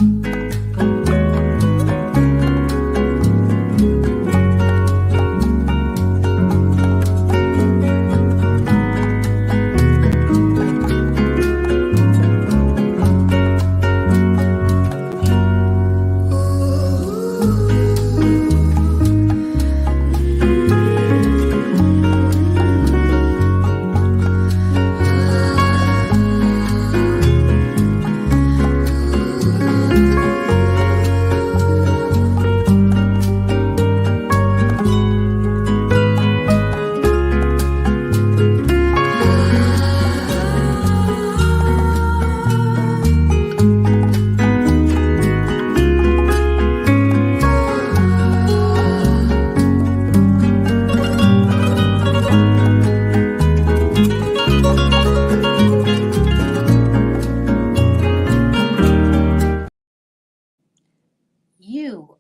You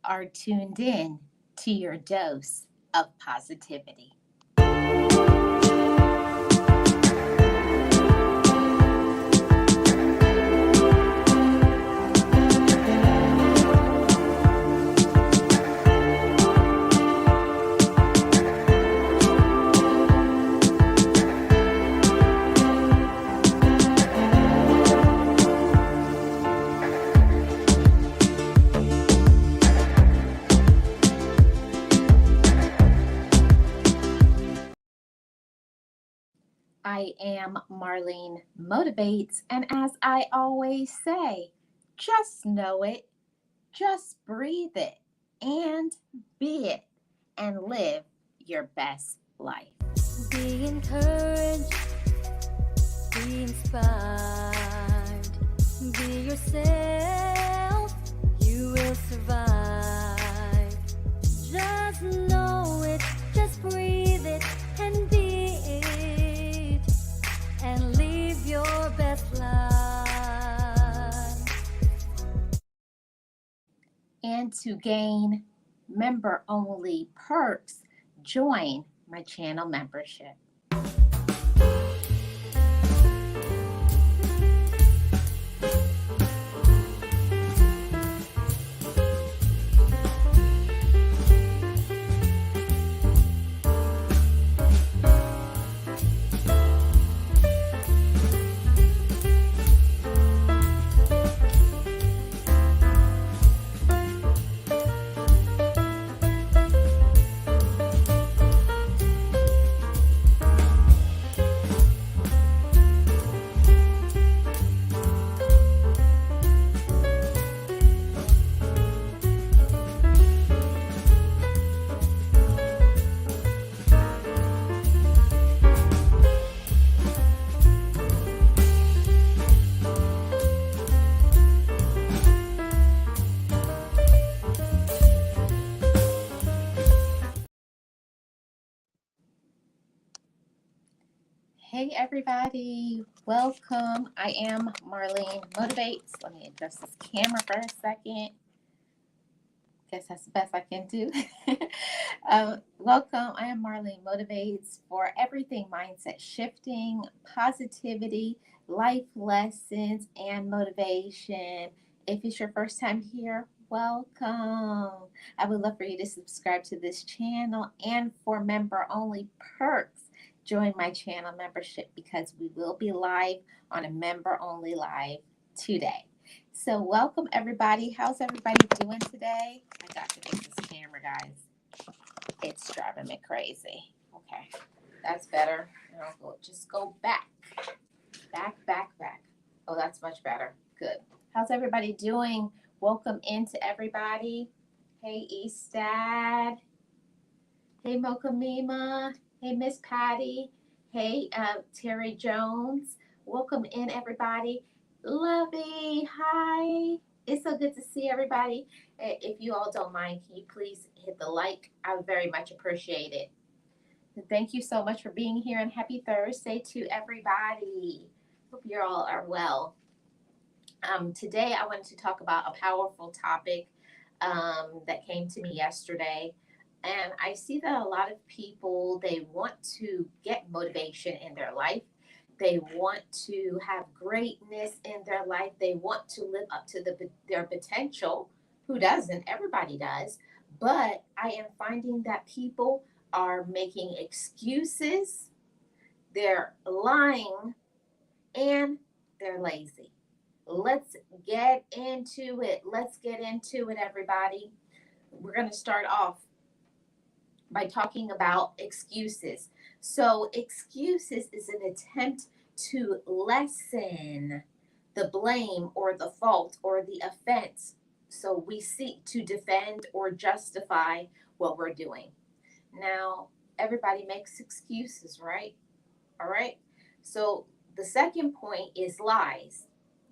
are tuned in to your dose of positivity. I am Marlene Motivates, and as I always say, just know it, just breathe it, and be it, and live your best life. Be encouraged, be inspired, be yourself, you will survive. Just know it, just breathe it, and be it, and live your best life. And to gain member-only perks, join my channel membership. Hey everybody, welcome. I am Marlene Motivates. Let me adjust this camera for a second. Guess that's the best I can do. Welcome. I am Marlene Motivates for everything mindset shifting, positivity, life lessons, and motivation. If it's your first time here, welcome. I would love for you to subscribe to this channel, and for member only perks, join my channel membership because we will be live on a member only live today. So welcome everybody. How's everybody doing today? I got to fix this camera, guys. It's driving me crazy. Okay, that's better. I'll just go back. Back. Oh, that's much better. Good. How's everybody doing? Welcome into everybody. Hey, Eastad. Hey, Mocha Mima. Hey, Miss Patty. Hey, Terry Jones. Welcome in, everybody. Lovey, hi. It's so good to see everybody. If you all don't mind, can you please hit the like? I would very much appreciate it. And thank you so much for being here, and happy Thursday to everybody. Hope you all are well. Today, I wanted to talk about a powerful topic that came to me yesterday. And I see that a lot of people, they want to get motivation in their life, They want to have greatness in their life. They want to live up to their potential. Who doesn't? Everybody does. But I am finding that people are making excuses, they're lying, and they're lazy. Let's get into it. Let's get into it, everybody. We're going to start off by talking about excuses. So, excuses is an attempt to lessen the blame or the fault or the offense. So, we seek to defend or justify what we're doing. Now, everybody makes excuses, right? All right. So the second point is lies.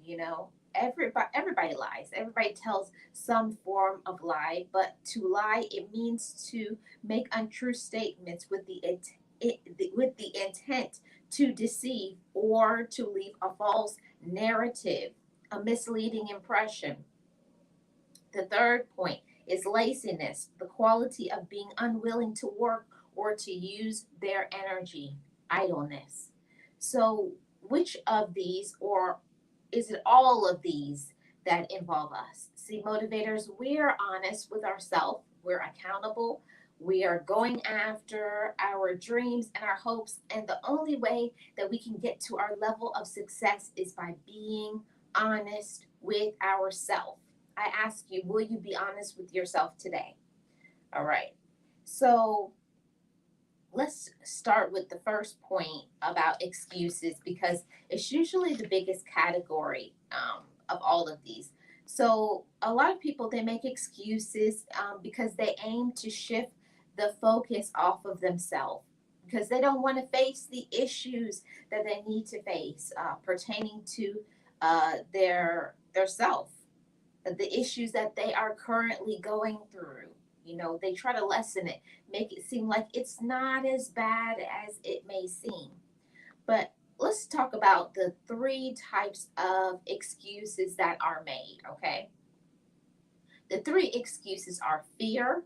You know, everybody lies. Everybody tells some form of lie, but to lie it means to make untrue statements with with the intent to deceive or to leave a false narrative, a misleading impression. The third point is laziness, the quality of being unwilling to work or to use their energy, idleness. So, which of these, or is it all of these that involve us? See, motivators, we're honest with ourselves, we're accountable, we are going after our dreams and our hopes, and the only way that we can get to our level of success is by being honest with ourselves. I ask you, will you be honest with yourself today? All right. So let's start with the first point about excuses because it's usually the biggest category of all of these. So a lot of people they make excuses because they aim to shift the focus off of themselves because they don't want to face the issues that they need to face pertaining to their self, the issues that they are currently going through. You know, they try to lessen it, make it seem like it's not as bad as it may seem. But let's talk about the three types of excuses that are made, okay? The three excuses are fear,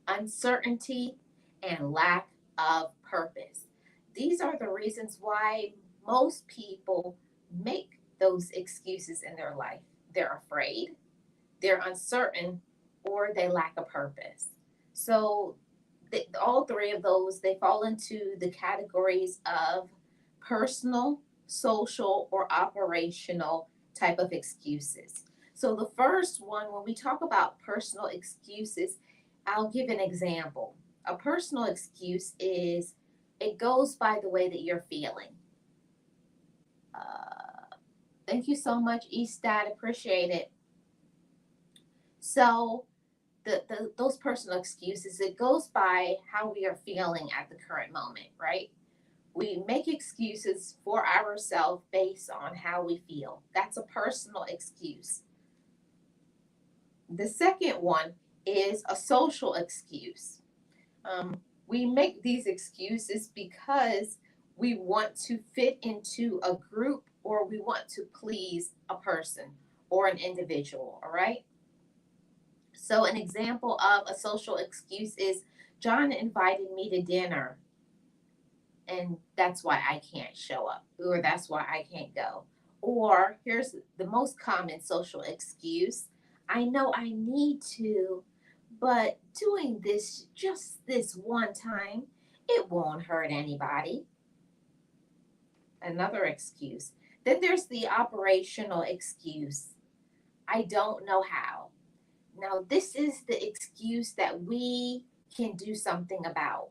uncertainty, and lack of purpose. These are the reasons why most people make those excuses in their life. They're afraid, they're uncertain, or they lack a purpose. So all three of those they fall into the categories of personal, social, or operational type of excuses. So the first one, when we talk about personal excuses, I'll give an example. A personal excuse is it goes by the way that you're feeling. Thank you so much, Eastad. Appreciate it. So those personal excuses, it goes by how we are feeling at the current moment, right? We make excuses for ourselves based on how we feel. That's a personal excuse. The second one is a social excuse. We make these excuses because we want to fit into a group or we want to please a person or an individual, all right? So, an example of a social excuse is John invited me to dinner, and that's why I can't show up, or that's why I can't go. Or here's the most common social excuse: I know I need to, but doing this just this one time, it won't hurt anybody. Another excuse. Then there's the operational excuse: I don't know how. Now, this is the excuse that we can do something about.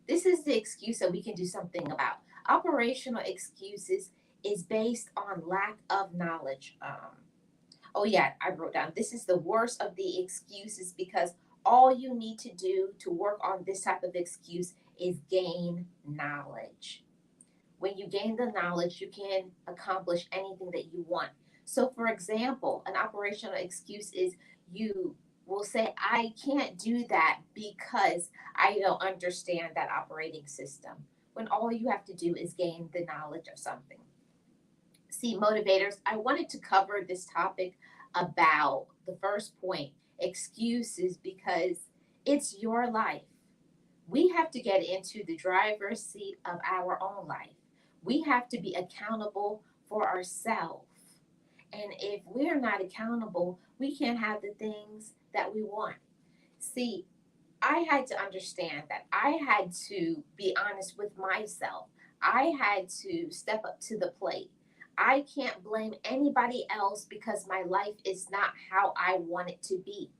This is the excuse that we can do something about. Operational excuses is based on lack of knowledge. Oh, yeah, I wrote down this is the worst of the excuses because all you need to do to work on this type of excuse is gain knowledge. When you gain the knowledge, you can accomplish anything that you want. So, for example, an operational excuse is you will say, I can't do that because I don't understand that operating system. When all you have to do is gain the knowledge of something. See, motivators, I wanted to cover this topic about the first point excuses because it's your life. We have to get into the driver's seat of our own life. We have to be accountable for ourselves. And if we're not accountable, we can't have the things that we want. See, I had to understand that I had to be honest with myself. I had to step up to the plate. I can't blame anybody else because my life is not how I want it to be.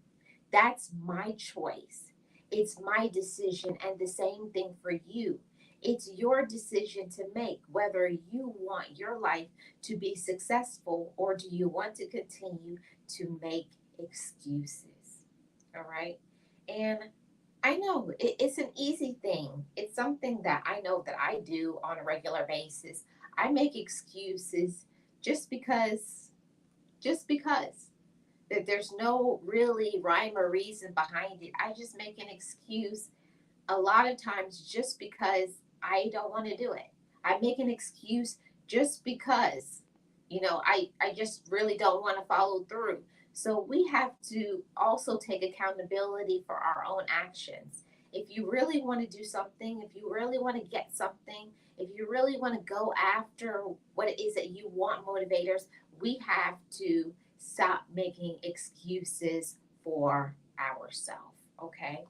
That's my choice. It's my decision, and the same thing for you. It's your decision to make whether you want your life to be successful or do you want to continue to make excuses. All right. And I know it's an easy thing. It's something that I know that I do on a regular basis. I make excuses just because, just because that there's no really rhyme or reason behind it. I just make an excuse a lot of times just because I don't want to do it. I make an excuse just because, I just really don't want to follow through. So we have to also take accountability for our own actions. If you really want to do something, if you really want to get something, if you really want to go after what it is that you want, motivators, we have to stop making excuses for ourselves. Okay.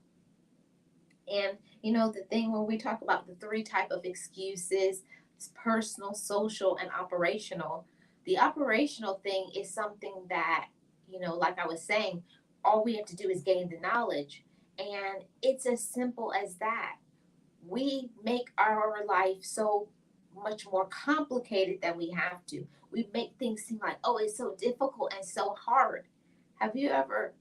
And the thing when we talk about the three type of excuses, it's personal, social, and operational. The operational thing is something that, like I was saying, all we have to do is gain the knowledge. And it's as simple as that. We make our life so much more complicated than we have to. We make things seem like, oh, it's so difficult and so hard. Have you ever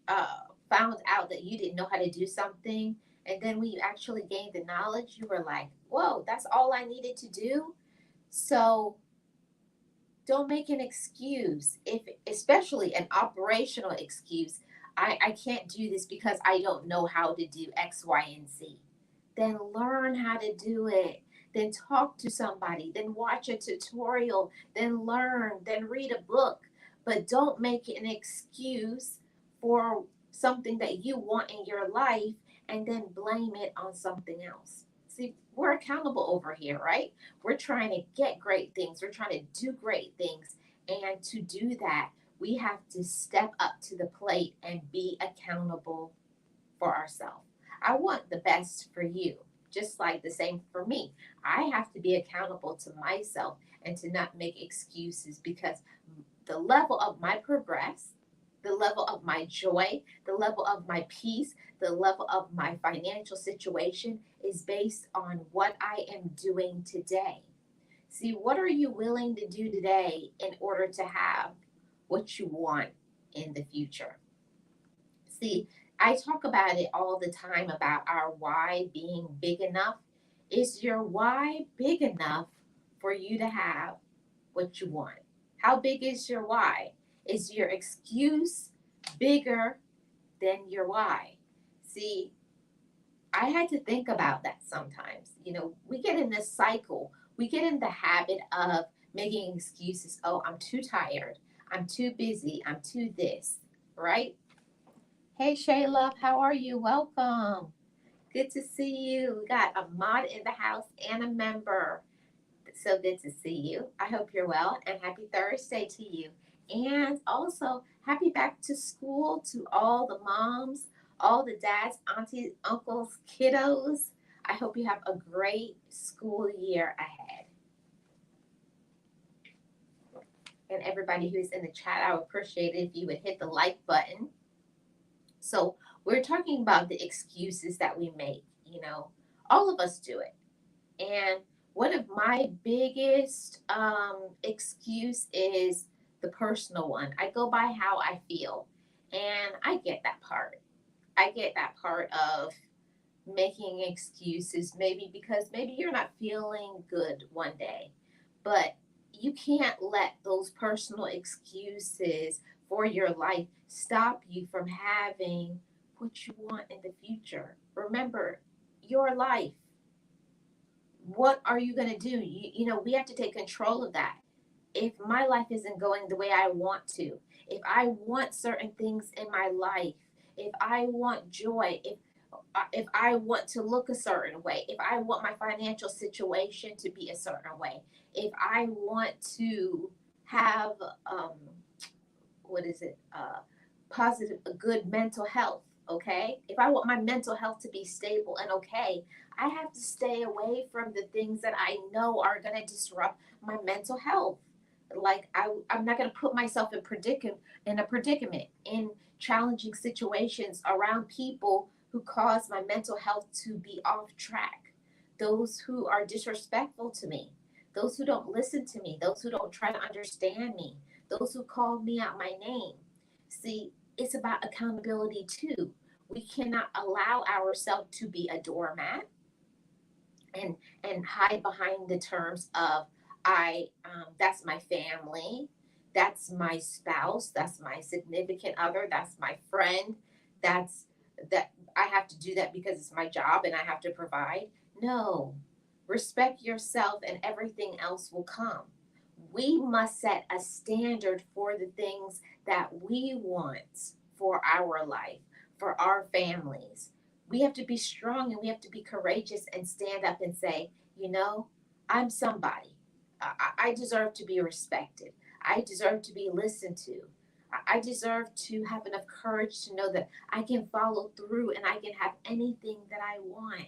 found out that you didn't know how to do something? And then when you actually gained the knowledge, you were like, whoa, that's all I needed to do? So don't make an excuse, if especially an operational excuse. I can't do this because I don't know how to do X, Y, and Z. Then learn how to do it. Then talk to somebody. Then watch a tutorial. Then learn. Then read a book. But don't make an excuse for something that you want in your life and then blame it on something else. See, we're accountable over here, right? We're trying to get great things. We're trying to do great things. And to do that, we have to step up to the plate and be accountable for ourselves. I want the best for you, just like the same for me. I have to be accountable to myself and to not make excuses because the level of my progress, the level of my joy, the level of my peace, the level of my financial situation is based on what I am doing today. See, what are you willing to do today in order to have what you want in the future? See, I talk about it all the time about our why being big enough. Is your why big enough for you to have what you want? How big is your why? Is your excuse bigger than your why? See, I had to think about that sometimes. We get in this cycle, we get in the habit of making excuses. Oh, I'm too tired. I'm too busy. I'm too this, right? Hey, Shayla, how are you? Welcome. Good to see you. We got a mod in the house and a member. So good to see you. I hope you're well and happy Thursday to you. And also, happy back to school to all the moms, all the dads, aunties, uncles, kiddos. I hope you have a great school year ahead. And everybody who's in the chat, I would appreciate it if you would hit the like button. So, we're talking about the excuses that we make, all of us do it. And one of my biggest excuse is the personal one. I go by how I feel. And I get that part. I get that part of making excuses, maybe because maybe you're not feeling good one day. But you can't let those personal excuses for your life stop you from having what you want in the future. Remember, your life, what are you going to do? We have to take control of that. If my life isn't going the way I want to, if I want certain things in my life, if I want joy, if if I want to look a certain way, if I want my financial situation to be a certain way, if I want to have um, what is it positive a good mental health, okay, if I want my mental health to be stable and okay, I have to stay away from the things that I know are going to disrupt my mental health. Like I'm not going to put myself in a predicament in challenging situations around people who cause my mental health to be off track, those who are disrespectful to me, those who don't listen to me, those who don't try to understand me, those who call me out my name. See, it's about accountability too. We cannot allow ourselves to be a doormat and hide behind the terms of I that's my family, that's my spouse, that's my significant other, that's my friend, that's that I have to do that because it's my job and I have to provide. No. Respect yourself and everything else will come. We must set a standard for the things that we want for our life, for our families. We have to be strong and we have to be courageous and stand up and say, you know, I'm somebody. I deserve to be respected. I deserve to be listened to. I deserve to have enough courage to know that I can follow through and I can have anything that I want.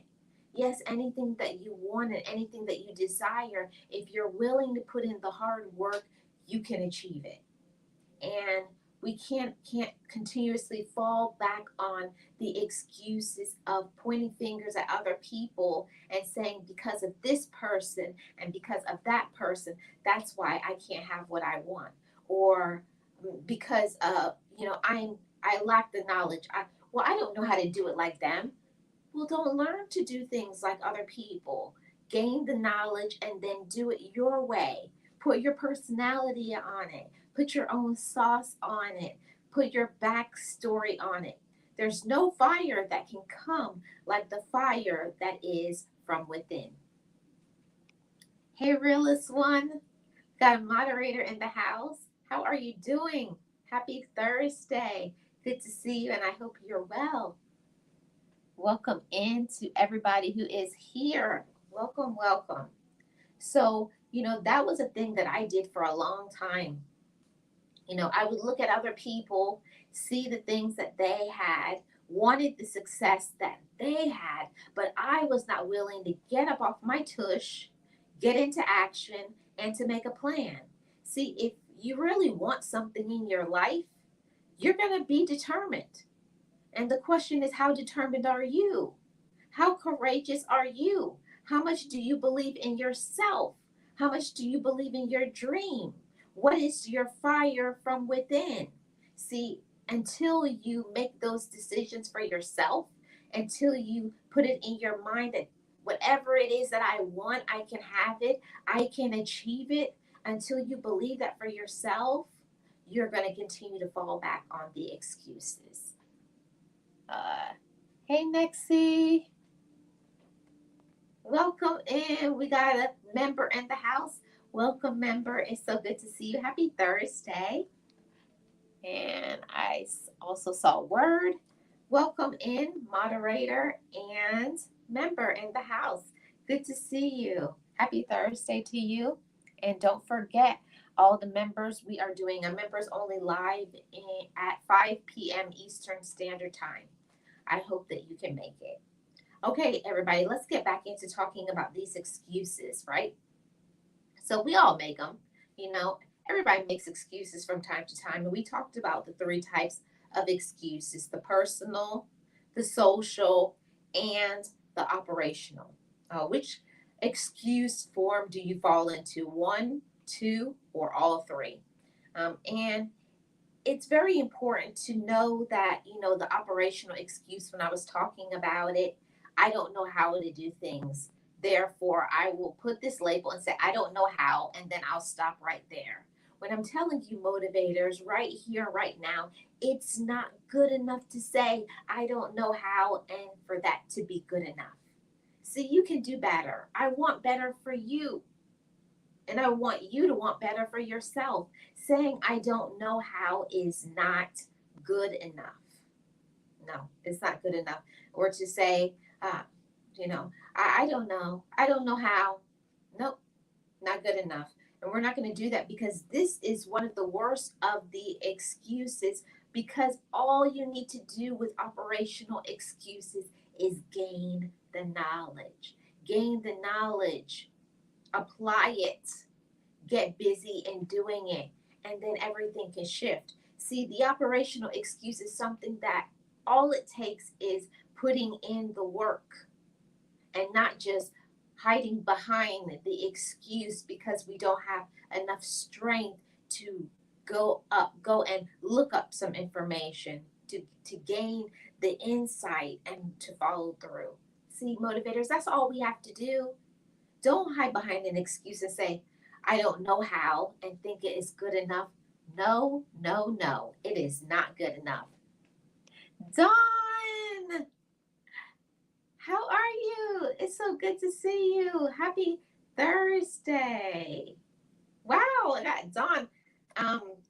Yes, anything that you want and anything that you desire, if you're willing to put in the hard work, you can achieve it. And we can't continuously fall back on the excuses of pointing fingers at other people and saying because of this person and because of that person, that's why I can't have what I want, or because I lack the knowledge. I don't know how to do it like them. Well, don't learn to do things like other people. Gain the knowledge and then do it your way. Put your personality on it. Put your own sauce on it. Put your backstory on it. There's no fire that can come like the fire that is from within. Hey, realist one, got a moderator in the house. How are you doing? Happy Thursday. Good to see you, and I hope you're well. Welcome in to everybody who is here. Welcome, welcome. So, that was a thing that I did for a long time. I would look at other people, see the things that they had, wanted the success that they had, but I was not willing to get up off my tush, get into action, and to make a plan. See, if you really want something in your life, you're going to be determined. And the question is, how determined are you? How courageous are you? How much do you believe in yourself? How much do you believe in your dream? What is your fire from within? See, until you make those decisions for yourself, until you put it in your mind that whatever it is that I want, I can have it, I can achieve it, until you believe that for yourself, you're going to continue to fall back on the excuses. Uh, hey, Nexie. Welcome in. We got a member in the house. Welcome, member. It's so good to see you. Happy Thursday. And I also saw Word. Welcome in, moderator and member in the house. Good to see you. Happy Thursday to you. And don't forget, all the members, we are doing a members only live at 5 p.m. Eastern Standard Time. I hope that you can make it. Okay, everybody, let's get back into talking about these excuses, right? So we all make them, you know, everybody makes excuses from time to time. And we talked about the three types of excuses: the personal, the social, and the operational. Which excuse form do you fall into? One, two, or all three? And it's very important to know that, the operational excuse, when I was talking about it, I don't know how to do things. Therefore, I will put this label and say, I don't know how, and then I'll stop right there. When I'm telling you, motivators, right here, right now, it's not good enough to say, I don't know how, and for that to be good enough. See, you can do better. I want better for you. And I want you to want better for yourself. Saying I don't know how is not good enough. no, it's not good enough. Or to say, uh, I don't know. I don't know how. Nope, not good enough. And we're not going to do that because this is one of the worst of the excuses, because all you need to do with operational excuses is gain the knowledge. Gain the knowledge, apply it, get busy in doing it, and then everything can shift. See, the operational excuse is something that all it takes is putting in the work and not just hiding behind the excuse because we don't have enough strength to go and look up some information to gain the insight and to follow through. See, motivators, that's all we have to do. Don't hide behind an excuse and say, I don't know how, and think it is good enough. No, no, no, it is not good enough. Dawn, how are you? It's so good to see you. Happy Thursday. Wow, I got Dawn.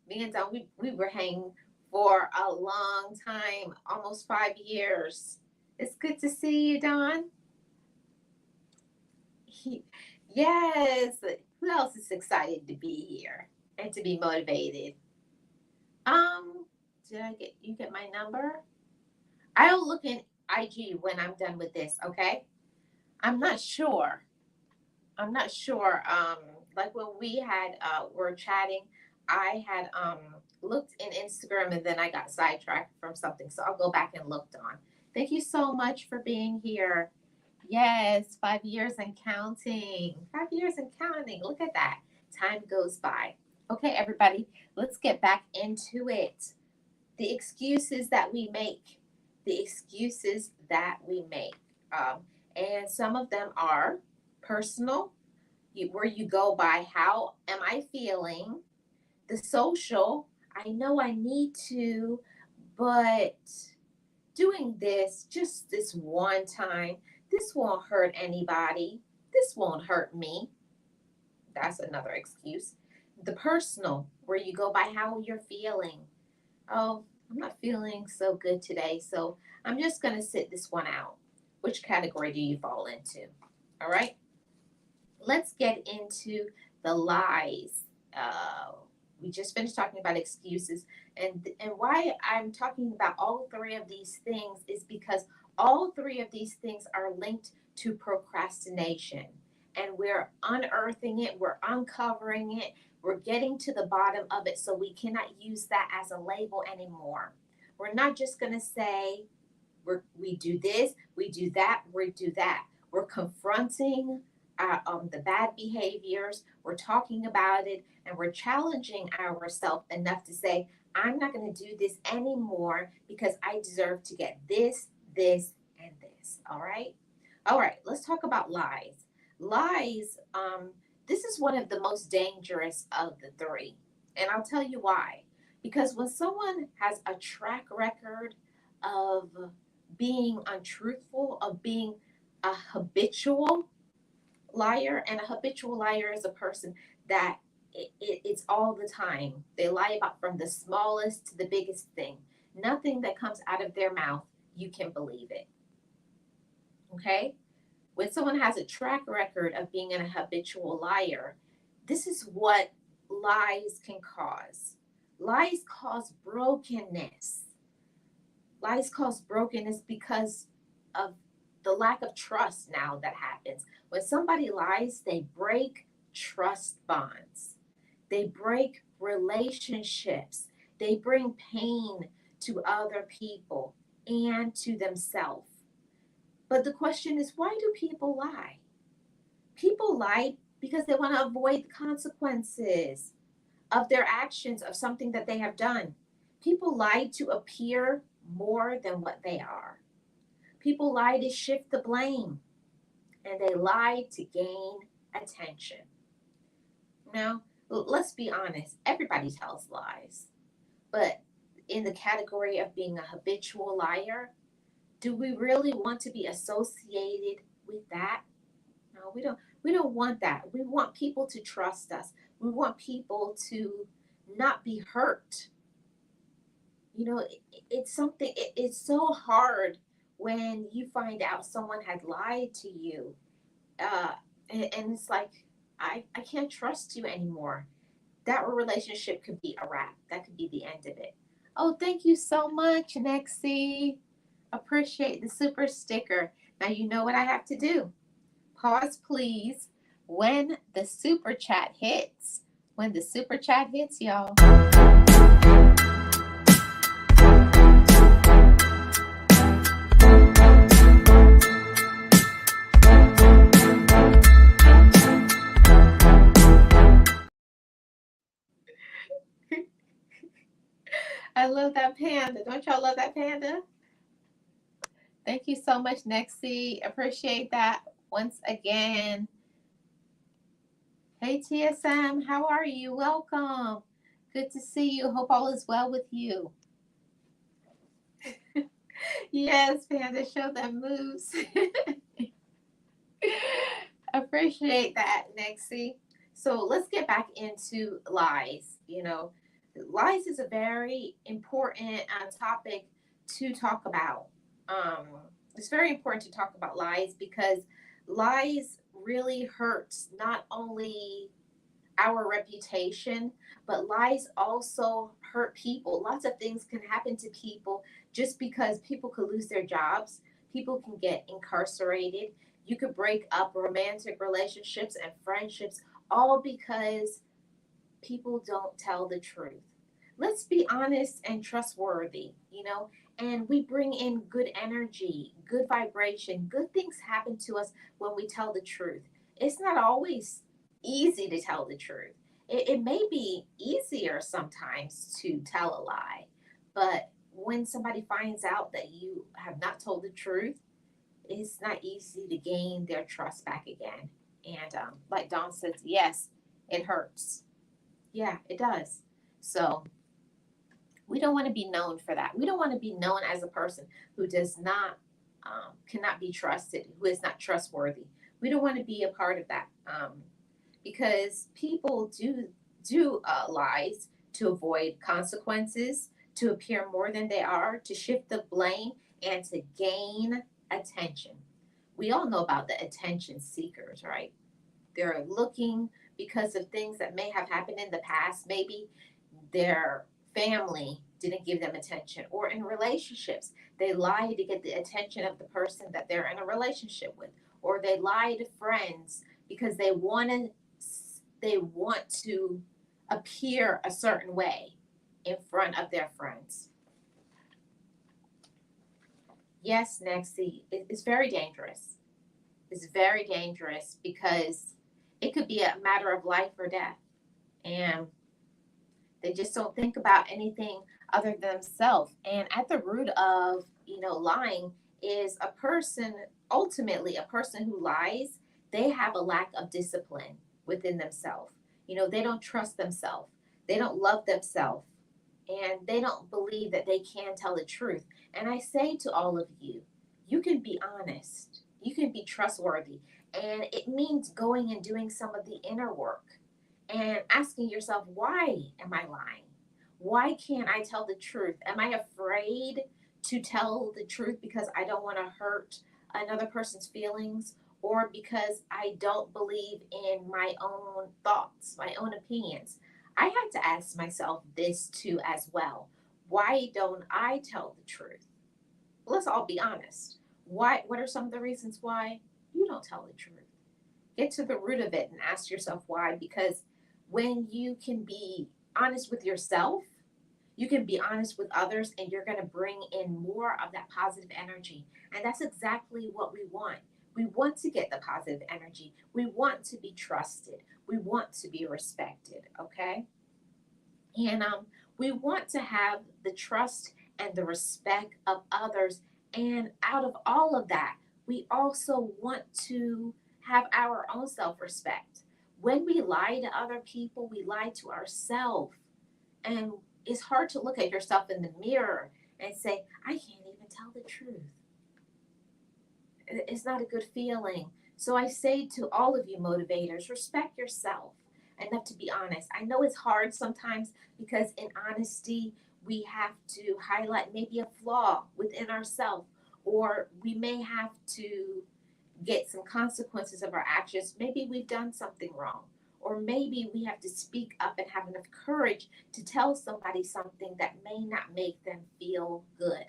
Me and Dawn, we were hanging for a long time, almost 5 years. It's good to see you, Dawn. Yes. Who else is excited to be here and to be motivated? Um, did I get you get my number? I'll look in IG when I'm done with this, okay? I'm not sure. I'm not sure. Like when we had were chatting, I had looked in Instagram and then I got sidetracked from something. So I'll go back and look on. Thank you so much for being here. Yes, 5 years and counting. 5 years and counting. Look at that. Time goes by. Okay, everybody, let's get back into it. The excuses that we make. The excuses that we make. And some of them are personal, where you go by how am I feeling? The social, I know I need to, but doing this just this one time, this won't hurt anybody. This won't hurt me. That's another excuse. The personal, where you go by how you're feeling. Oh, I'm not feeling so good today, so I'm just going to sit this one out. Which category do you fall into? All right, let's get into the lies. Uh, we just finished talking about excuses, and why I'm talking about all three of these things is because all three of these things are linked to procrastination, and we're unearthing it, we're uncovering it, we're getting to the bottom of it, so we cannot use that as a label anymore. We're not just going to say we do this, we do that, we do that. We're confronting the bad behaviors, we're talking about it, and we're challenging ourselves enough to say, I'm not going to do this anymore because I deserve to get this, this, and this. All right? All right, let's talk about lies. Lies, this is one of the most dangerous of the three. And I'll tell you why. Because when someone has a track record of being untruthful, of being a habitual liar, and a habitual liar is a person that it's all the time. They lie about from the smallest to the biggest thing. Nothing that comes out of their mouth, you can believe it. Okay? When someone has a track record of being a habitual liar, this is what lies can cause. Lies cause brokenness. Lies cause brokenness because of the lack of trust now that happens. When somebody lies, they break trust bonds, they break relationships, they bring pain to other people and to themselves. But the question is, why do people lie? People lie because they want to avoid the consequences of their actions, of something that they have done. People lie to appear more than what they are. People lie to shift the blame, and they lie to gain attention. Now, let's be honest, everybody tells lies. But in the category of being a habitual liar, do we really want to be associated with that? No, we don't. We don't want that. We want people to trust us. We want people to not be hurt. it's something, it's so hard when you find out someone had lied to you. Uh, and it's like, I can't trust you anymore. That relationship could be a wrap. That could be the end of it. Oh, thank you so much, Nexie. Appreciate the super sticker. Now you know what I have to do. Pause, please. When the super chat hits, when the super chat hits, y'all. I love that panda. Don't y'all love that panda? Thank you so much, Nexie. Appreciate that once again. Hey, TSM, how are you? Welcome. Good to see you. Hope all is well with you. Yes, Panda, show them moves. Appreciate that, Nexie. So let's get back into lies. Lies is a very important topic to talk about. Um, it's very important to talk about lies because lies really hurts not only our reputation, but lies also hurt people. Lots of things can happen to people just because people could lose their jobs, people can get incarcerated, you could break up romantic relationships and friendships, all because people don't tell the truth. Let's be honest and trustworthy, and we bring in good energy, good vibration, good things happen to us when we tell the truth. It's not always easy to tell the truth. It may be easier sometimes to tell a lie, but when somebody finds out that you have not told the truth, it's not easy to gain their trust back again. And like Dawn says, yes, it hurts. Yeah, it does. So we don't want to be known for that. We don't want to be known as a person who does not, cannot be trusted, who is not trustworthy. We don't want to be a part of that, because people do lies to avoid consequences, to appear more than they are, to shift the blame, and to gain attention. We all know about the attention seekers, right? They're looking because of things that may have happened in the past. Maybe their family didn't give them attention, or in relationships, they lie to get the attention of the person that they're in a relationship with, or they lie to friends because they want to appear a certain way in front of their friends. Yes, Nexie, it's very dangerous. It's very dangerous because it could be a matter of life or death. And they just don't think about anything other than themselves. And at the root of, lying is a person, ultimately, a person who lies, they have a lack of discipline within themselves. They don't trust themselves, they don't love themselves, and they don't believe that they can tell the truth. And I say to all of you, you can be honest, you can be trustworthy, and it means going and doing some of the inner work and asking yourself, why am I lying? Why can't I tell the truth? Am I afraid to tell the truth because I don't want to hurt another person's feelings, or because I don't believe in my own thoughts, my own opinions? I had to ask myself this too as well. Why don't I tell the truth? Let's all be honest. What are some of the reasons why you don't tell the truth? Get to the root of it and ask yourself why. Because when you can be honest with yourself, you can be honest with others, and you're going to bring in more of that positive energy. And that's exactly what we want. We want to get the positive energy. We want to be trusted. We want to be respected. Okay. And we want to have the trust and the respect of others. And out of all of that, we also want to have our own self respect. When we lie to other people, we lie to ourselves. And it's hard to look at yourself in the mirror and say, I can't even tell the truth. It's not a good feeling. So I say to all of you motivators, respect yourself enough to be honest. I know it's hard sometimes because in honesty, we have to highlight maybe a flaw within ourselves, or we may have to get some consequences of our actions. Maybe we've done something wrong, or maybe we have to speak up and have enough courage to tell somebody something that may not make them feel good.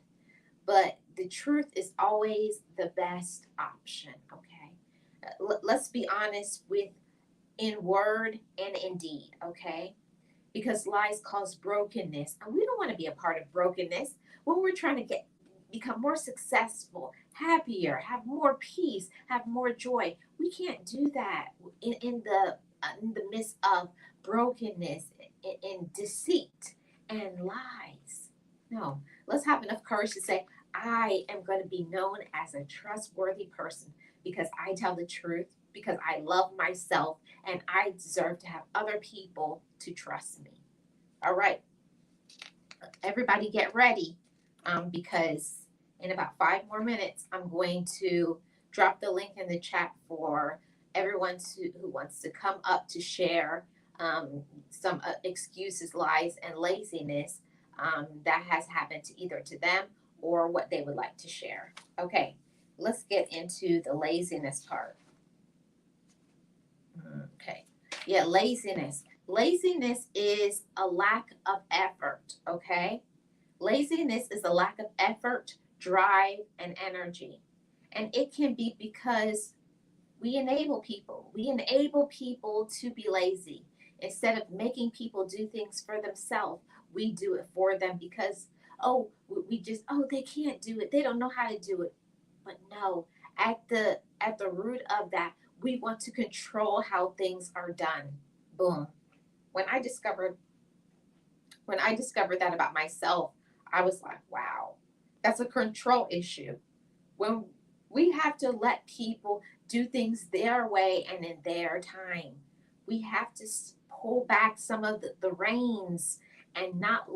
But the truth is always the best option, okay? Let's be honest with in word and in deed, okay? Because lies cause brokenness, and we don't want to be a part of brokenness when we're trying to become more successful, happier, have more peace, have more joy. We can't do that in the midst of brokenness, in deceit and lies. No, let's have enough courage to say, I am going to be known as a trustworthy person because I tell the truth, because I love myself, and I deserve to have other people to trust me. All right, everybody get ready, because in about 5 more minutes, I'm going to drop the link in the chat for everyone who wants to come up to share some excuses, lies, and laziness that has happened to either to them or what they would like to share. Okay, let's get into the laziness part. Okay. Yeah, laziness. Laziness is a lack of effort, okay? Laziness is a lack of effort, drive, and energy. And it can be because we enable people. We enable people to be lazy. Instead of making people do things for themselves, we do it for them because, oh, we just, oh, they can't do it. They don't know how to do it. But no, at the root of that, we want to control how things are done. Boom. When I discovered when I discovered that about myself, I was like, wow, that's a control issue. When we have to let people do things their way and in their time, we have to pull back some of the reins and not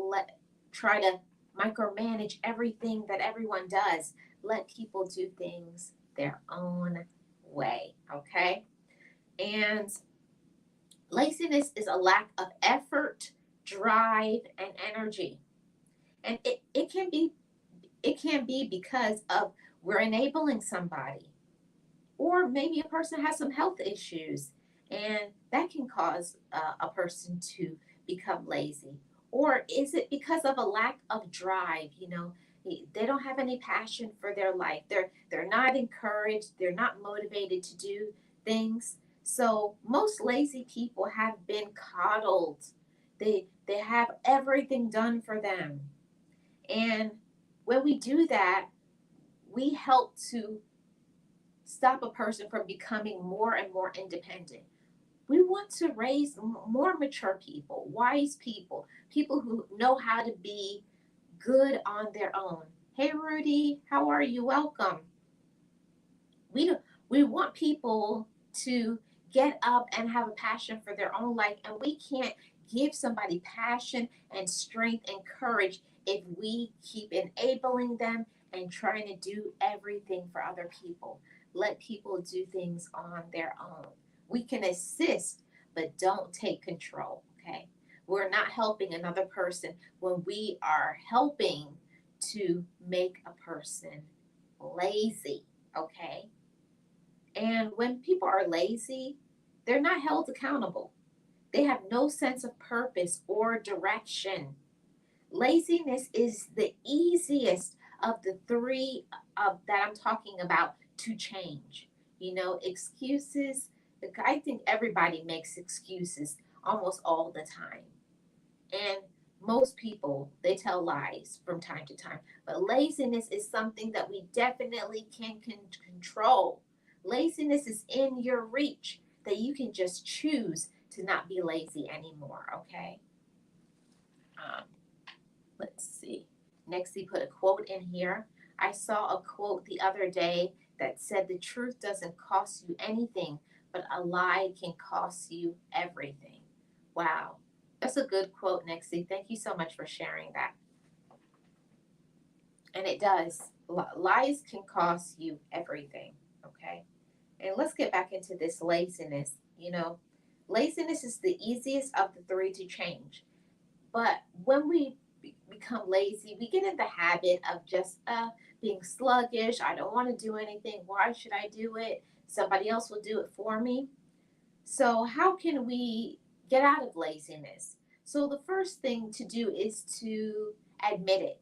try to micromanage everything that everyone does. Let people do things their own way, okay? And laziness is a lack of effort, drive, and energy. And it can be because of we're enabling somebody, or maybe a person has some health issues, and that can cause a person to become lazy. Or is it because of a lack of drive? They don't have any passion for their life. They're not encouraged. They're not motivated to do things. So most lazy people have been coddled. They have everything done for them. And when we do that, we help to stop a person from becoming more and more independent. We want to raise more mature people, wise people, people who know how to be good on their own. Hey, Rudy, how are you? Welcome. We we want people to get up and have a passion for their own life, and we can't give somebody passion and strength and courage if we keep enabling them and trying to do everything for other people. Let people do things on their own. We can assist, but don't take control, okay? We're not helping another person when we are helping to make a person lazy, okay? And when people are lazy, they're not held accountable. They have no sense of purpose or direction. Laziness is the easiest of the three that I'm talking about to change. Excuses, I think everybody makes excuses almost all the time. And most people, they tell lies from time to time. But laziness is something that we definitely can control. Laziness is in your reach, that you can just choose to not be lazy anymore, okay? Um, let's see. Next, he put a quote in here. I saw a quote the other day that said, the truth doesn't cost you anything, but a lie can cost you everything. Wow. That's a good quote, Nixie. Thank you so much for sharing that. And it does. Lies can cost you everything, okay? And let's get back into this laziness. Laziness is the easiest of the three to change. But when we become lazy. We get in the habit of just being sluggish. I don't want to do anything. Why should I do it? Somebody else will do it for me. So, how can we get out of laziness? So, the first thing to do is to admit it.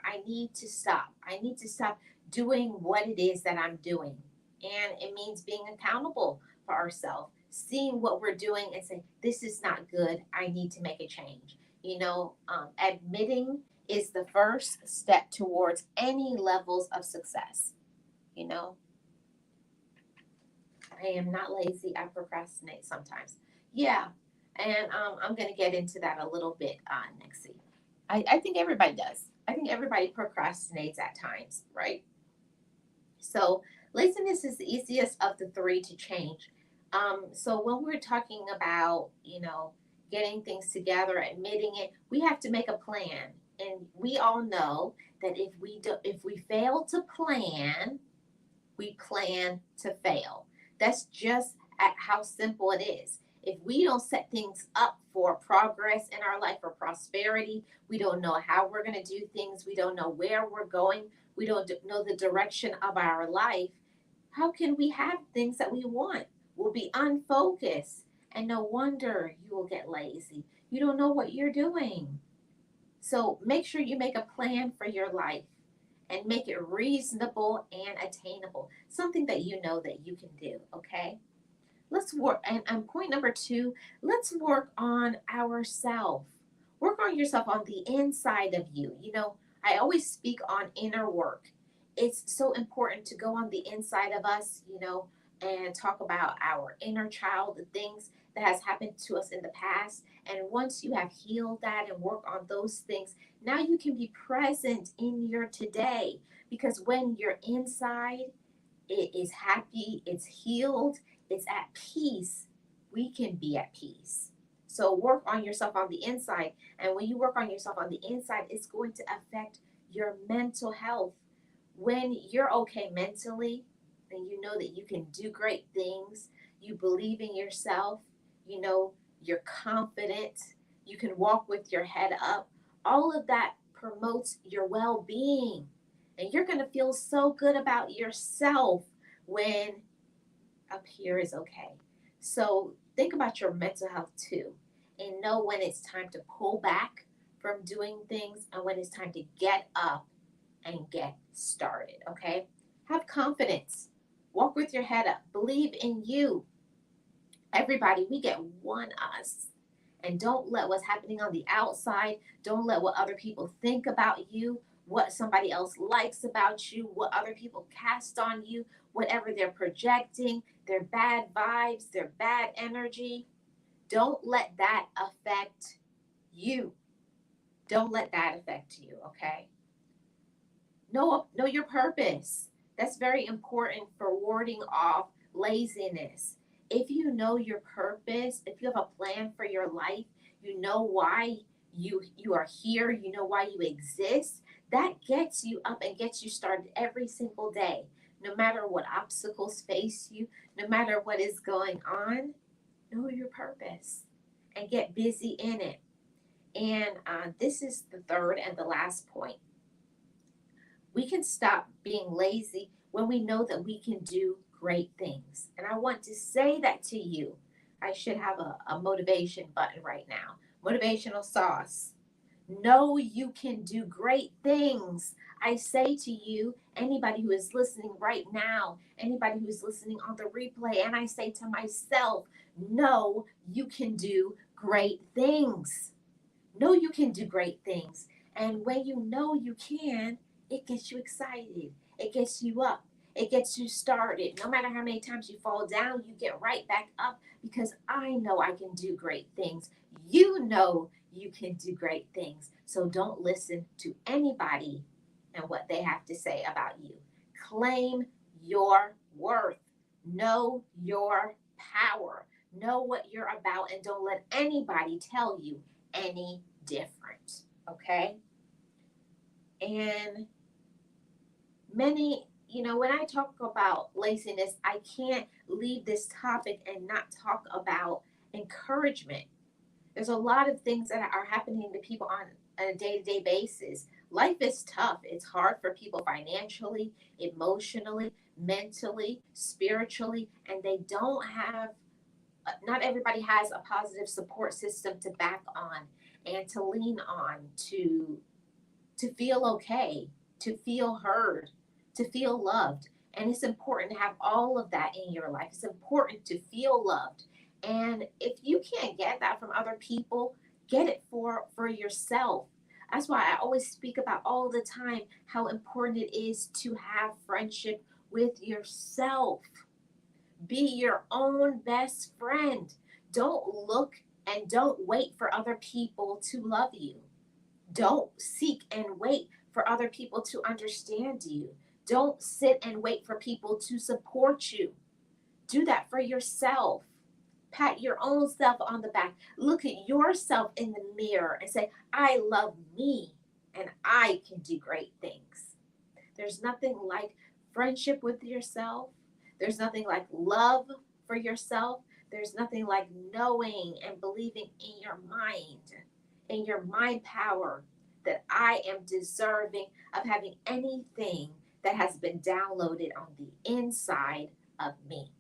I need to stop. I need to stop doing what it is that I'm doing. And it means being accountable for ourselves, seeing what we're doing and saying, this is not good. I need to make a change. Admitting is the first step towards any levels of success. You know, I am not lazy. I procrastinate sometimes. Yeah. And I'm going to get into that a little bit next week. I think everybody does. I think everybody procrastinates at times, right? So laziness is the easiest of the three to change. So when we're talking about, getting things together, admitting it, we have to make a plan. And we all know that if we fail to plan, we plan to fail. That's just at how simple it is. If we don't set things up for progress in our life or prosperity, we don't know how we're going to do things, we don't know where we're going, we don't know the direction of our life, how can we have things that we want? We'll be unfocused. And no wonder you will get lazy. You don't know what you're doing. So make sure you make a plan for your life and make it reasonable and attainable. Something that you know that you can do, okay? Let's work. And point number two, let's work on ourselves. Work on yourself on the inside of you. I always speak on inner work. It's so important to go on the inside of us, and talk about our inner child, the things that has happened to us in the past. And once you have healed that and work on those things, now you can be present in your today. Because when you're inside, it is happy, it's healed, it's at peace, we can be at peace. So work on yourself on the inside. And when you work on yourself on the inside, it's going to affect your mental health. When you're okay mentally, then you know that you can do great things. You believe in yourself. You're confident. You can walk with your head up. All of that promotes your well being. And you're going to feel so good about yourself when up here is okay. So think about your mental health too, and know when it's time to pull back from doing things and when it's time to get up and get started, okay? Have confidence. Walk with your head up. Believe in you. Everybody, we get one us. And don't let what's happening on the outside, don't let what other people think about you, what somebody else likes about you, what other people cast on you, whatever they're projecting, their bad vibes, their bad energy. Don't let that affect you. Don't let that affect you, okay? Know your purpose. That's very important for warding off laziness. If you know your purpose, if you have a plan for your life, you know why you are here, you know why you exist, that gets you up and gets you started every single day. No matter what obstacles face you, no matter what is going on, know your purpose and get busy in it. And this is the third and the last point. We can stop being lazy when we know that we can do great things. And I want to say that to you. I should have a motivation button right now. Motivational sauce. Know you can do great things. I say to you, anybody who is listening right now, anybody who is listening on the replay, and I say to myself, know you can do great things. Know you can do great things. And when you know you can, it gets you excited. It gets you up. It gets you started. No matter how many times you fall down, you get right back up because I know I can do great things. You know you can do great things. So don't listen to anybody and what they have to say about you. Claim your worth. Know your power. Know what you're about and don't let anybody tell you any different. Okay? And when I talk about laziness, I can't leave this topic and not talk about encouragement. There's a lot of things that are happening to people on a day-to-day basis. Life is tough. It's hard for people financially, emotionally, mentally, spiritually, and they don't have, not everybody has a positive support system to back on and to lean on, to feel okay, to feel heard, to feel loved. And it's important to have all of that in your life. It's important to feel loved. And if you can't get that from other people, get it for yourself. That's why I always speak about all the time how important it is to have friendship with yourself. Be your own best friend. Don't look and don't wait for other people to love you. Don't seek and wait for other people to understand you. Don't sit and wait for people to support you. Do that for yourself. Pat your own self on the back. Look at yourself in the mirror and say, I love me and I can do great things. There's nothing like friendship with yourself. There's nothing like love for yourself. There's nothing like knowing and believing in your mind power, that I am deserving of having anything that has been downloaded on the inside of me.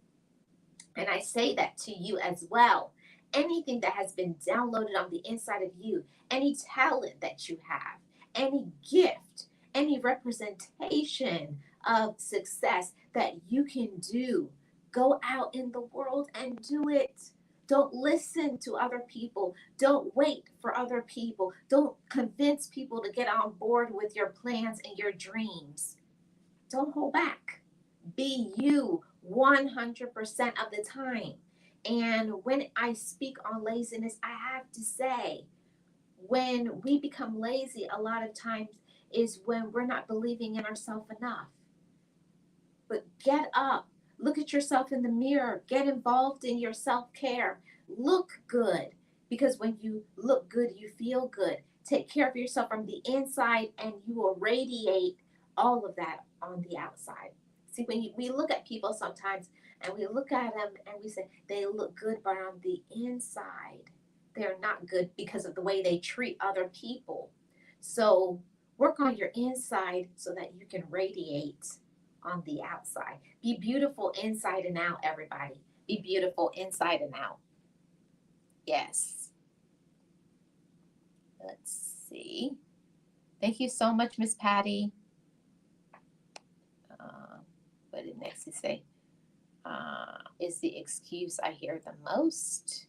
And I say that to you as well. Anything that has been downloaded on the inside of you, any talent that you have, any gift, any representation of success that you can do, go out in the world and do it. Don't listen to other people. Don't wait for other people. Don't convince people to get on board with your plans and your dreams. Don't hold back. Be you 100% of the time. And when I speak on laziness, I have to say, when we become lazy, a lot of times is when we're not believing in ourselves enough. But get up, look at yourself in the mirror, get involved in your self care, look good. Because when you look good, you feel good. Take care of yourself from the inside, and you will radiate all of that on the outside. See, we look at people sometimes and we look at them and we say they look good, but on the inside, they're not good because of the way they treat other people. So work on your inside so that you can radiate on the outside. Be beautiful inside and out, everybody. Be beautiful inside and out. Yes. Let's see. Thank you so much, Miss Patty. What did next say? Is the excuse I hear the most.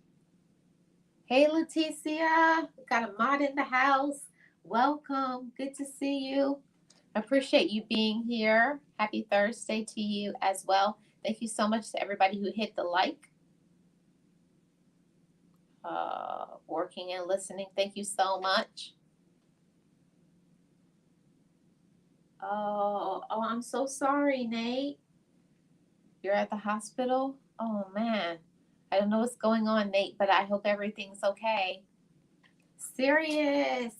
Hey, Leticia. We got a mod in the house. Welcome. Good to see you. I appreciate you being here. Happy Thursday to you as well. Thank you so much to everybody who hit the like. Working and listening. Thank you so much. Oh, I'm so sorry, Nate. You're at the hospital? Oh, man. I don't know what's going on, Nate, but I hope everything's okay. Serious.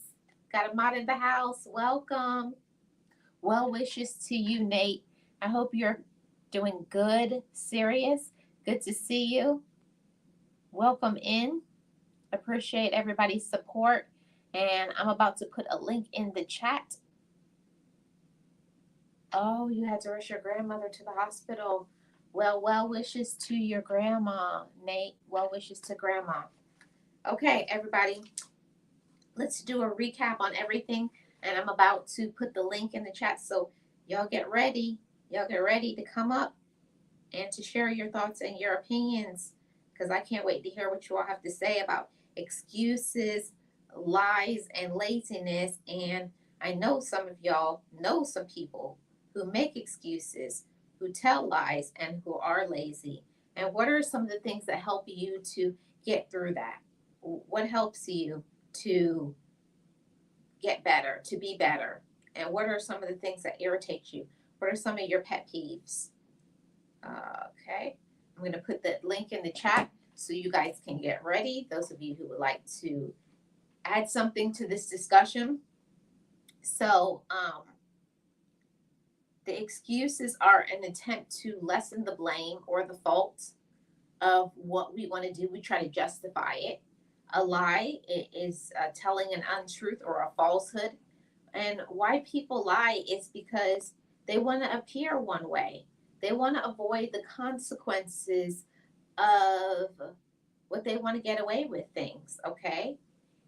Got a mod in the house. Welcome. Well wishes to you, Nate. I hope you're doing good. Serious. Good to see you. Welcome in. Appreciate everybody's support. And I'm about to put a link in the chat. Oh, you had to rush your grandmother to the hospital. Well wishes to your grandma, Nate. Well wishes to grandma. Okay, everybody. Let's do a recap on everything. And I'm about to put the link in the chat. So y'all get ready. Y'all get ready to come up and to share your thoughts and your opinions. Because I can't wait to hear what you all have to say about excuses, lies, and laziness. And I know some of y'all know some people who make excuses, who tell lies, and who are lazy. And what are some of the things that help you to get through that? What helps you to get better, to be better? And what are some of the things that irritate you? What are some of your pet peeves? Okay, I'm going to put the link in the chat so you guys can get ready. Those of you who would like to add something to this discussion. So, the excuses are an attempt to lessen the blame or the fault of what we want to do. We try to justify it. A lie is telling an untruth or a falsehood. And why people lie is because they want to appear one way. They want to avoid the consequences of what they want to get away with things, okay?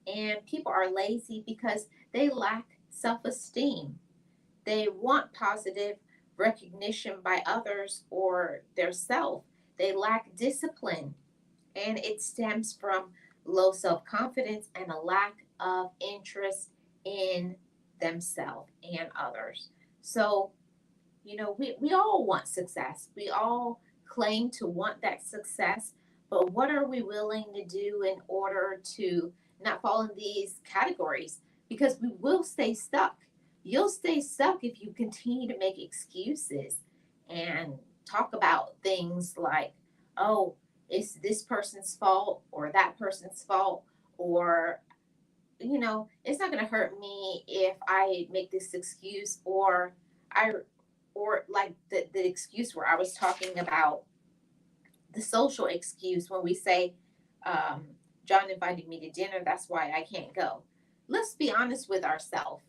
And people are lazy because they lack self esteem. They want positive recognition by others or their self. They lack discipline, and it stems from low self confidence and a lack of interest in themselves and others. So, we all want success. We all claim to want that success, but what are we willing to do in order to not fall in these categories? Because we will stay stuck. You'll stay stuck if you continue to make excuses and talk about things like, oh, it's this person's fault or that person's fault, or it's not going to hurt me if I make this excuse, I or like the excuse where I was talking about, the social excuse when we say, um, John invited me to dinner, that's why I can't go. Let's be honest with ourselves,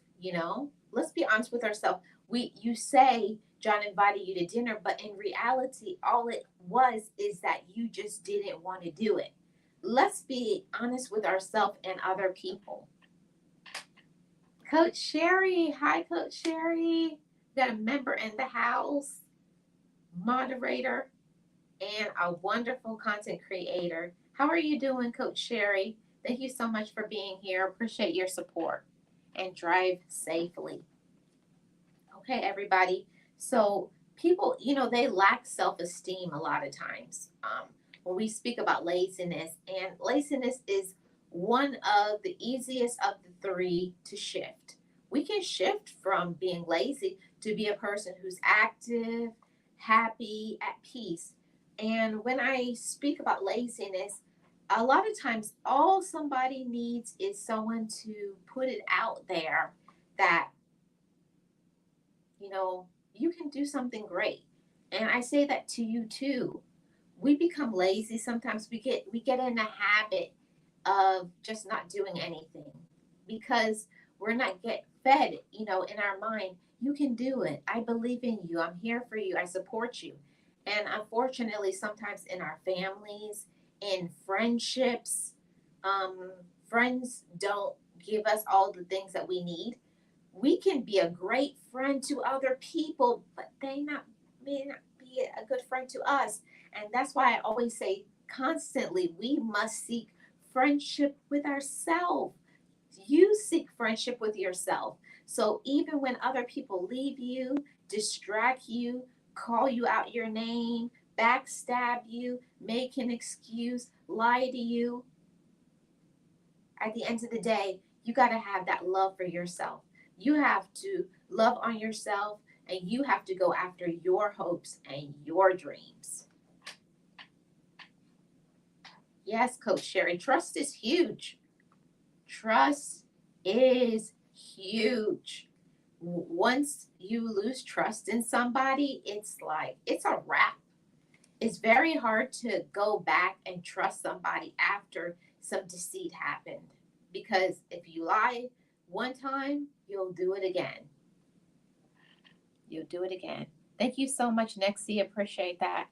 let's be honest with ourselves. You say John invited you to dinner, but in reality, all it was is that you just didn't want to do it. Let's be honest with ourselves and other people. Coach Sherry. Hi, Coach Sherry. Got a member in the house, moderator, and a wonderful content creator. How are you doing, Coach Sherry? Thank you so much for being here. Appreciate your support. And drive safely. Okay, everybody. So, people, they lack self esteem a lot of times. When we speak about laziness, and laziness is one of the easiest of the three to shift. We can shift from being lazy to be a person who's active, happy, at peace. And when I speak about laziness, a lot of times all somebody needs is someone to put it out there that you know, you can do something great. And I say that to you too. We become lazy sometimes. We get in a habit of just not doing anything because we're not get fed, in our mind. You can do it. I believe in you. I'm here for you. I support you. And unfortunately, sometimes in our families, in friendships, um, friends don't give us all the things that we need. We can be a great friend to other people, but they may not be a good friend to us. And that's why I always say constantly we must seek friendship with ourselves. You seek friendship with yourself. So even when other people leave you, distract you, call you out your name, backstab you, make an excuse, lie to you, at the end of the day, you got to have that love for yourself. You have to love on yourself, and you have to go after your hopes and your dreams. Yes, Coach Sherry, trust is huge. Trust is huge. Once you lose trust in somebody, it's a wrap. It's very hard to go back and trust somebody after some deceit happened, because if you lie one time, you'll do it again. You'll do it again. Thank you so much, Nexie. Appreciate that.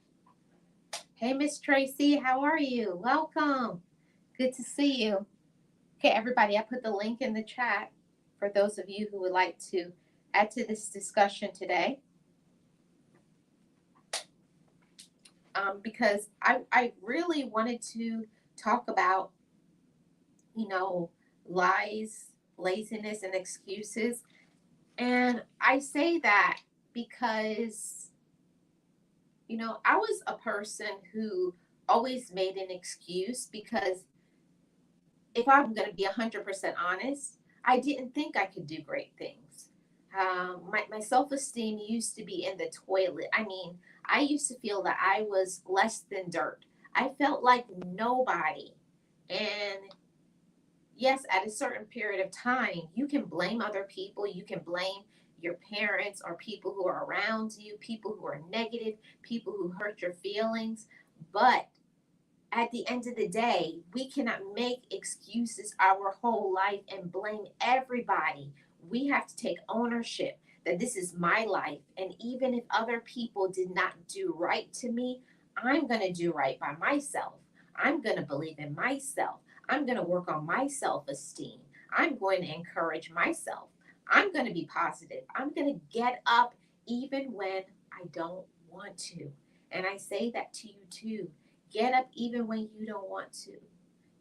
Hey, Miss Tracy, how are you? Welcome. Good to see you. Okay, everybody, I put the link in the chat for those of you who would like to add to this discussion today. Because I really wanted to talk about, you know, lies, laziness, and excuses. And I say that because, I was a person who always made an excuse because if I'm going to be 100% honest, I didn't think I could do great things. My self esteem used to be in the toilet. I mean, I used to feel that I was less than dirt. I felt like nobody. And yes, at a certain period of time, you can blame other people. You can blame your parents or people who are around you, people who are negative, people who hurt your feelings. But at the end of the day, we cannot make excuses our whole life and blame everybody. We have to take ownership that this is my life. And even if other people did not do right to me, I'm going to do right by myself. I'm going to believe in myself. I'm going to work on my self esteem. I'm going to encourage myself. I'm going to be positive. I'm going to get up even when I don't want to. And I say that to you too. Get up even when you don't want to.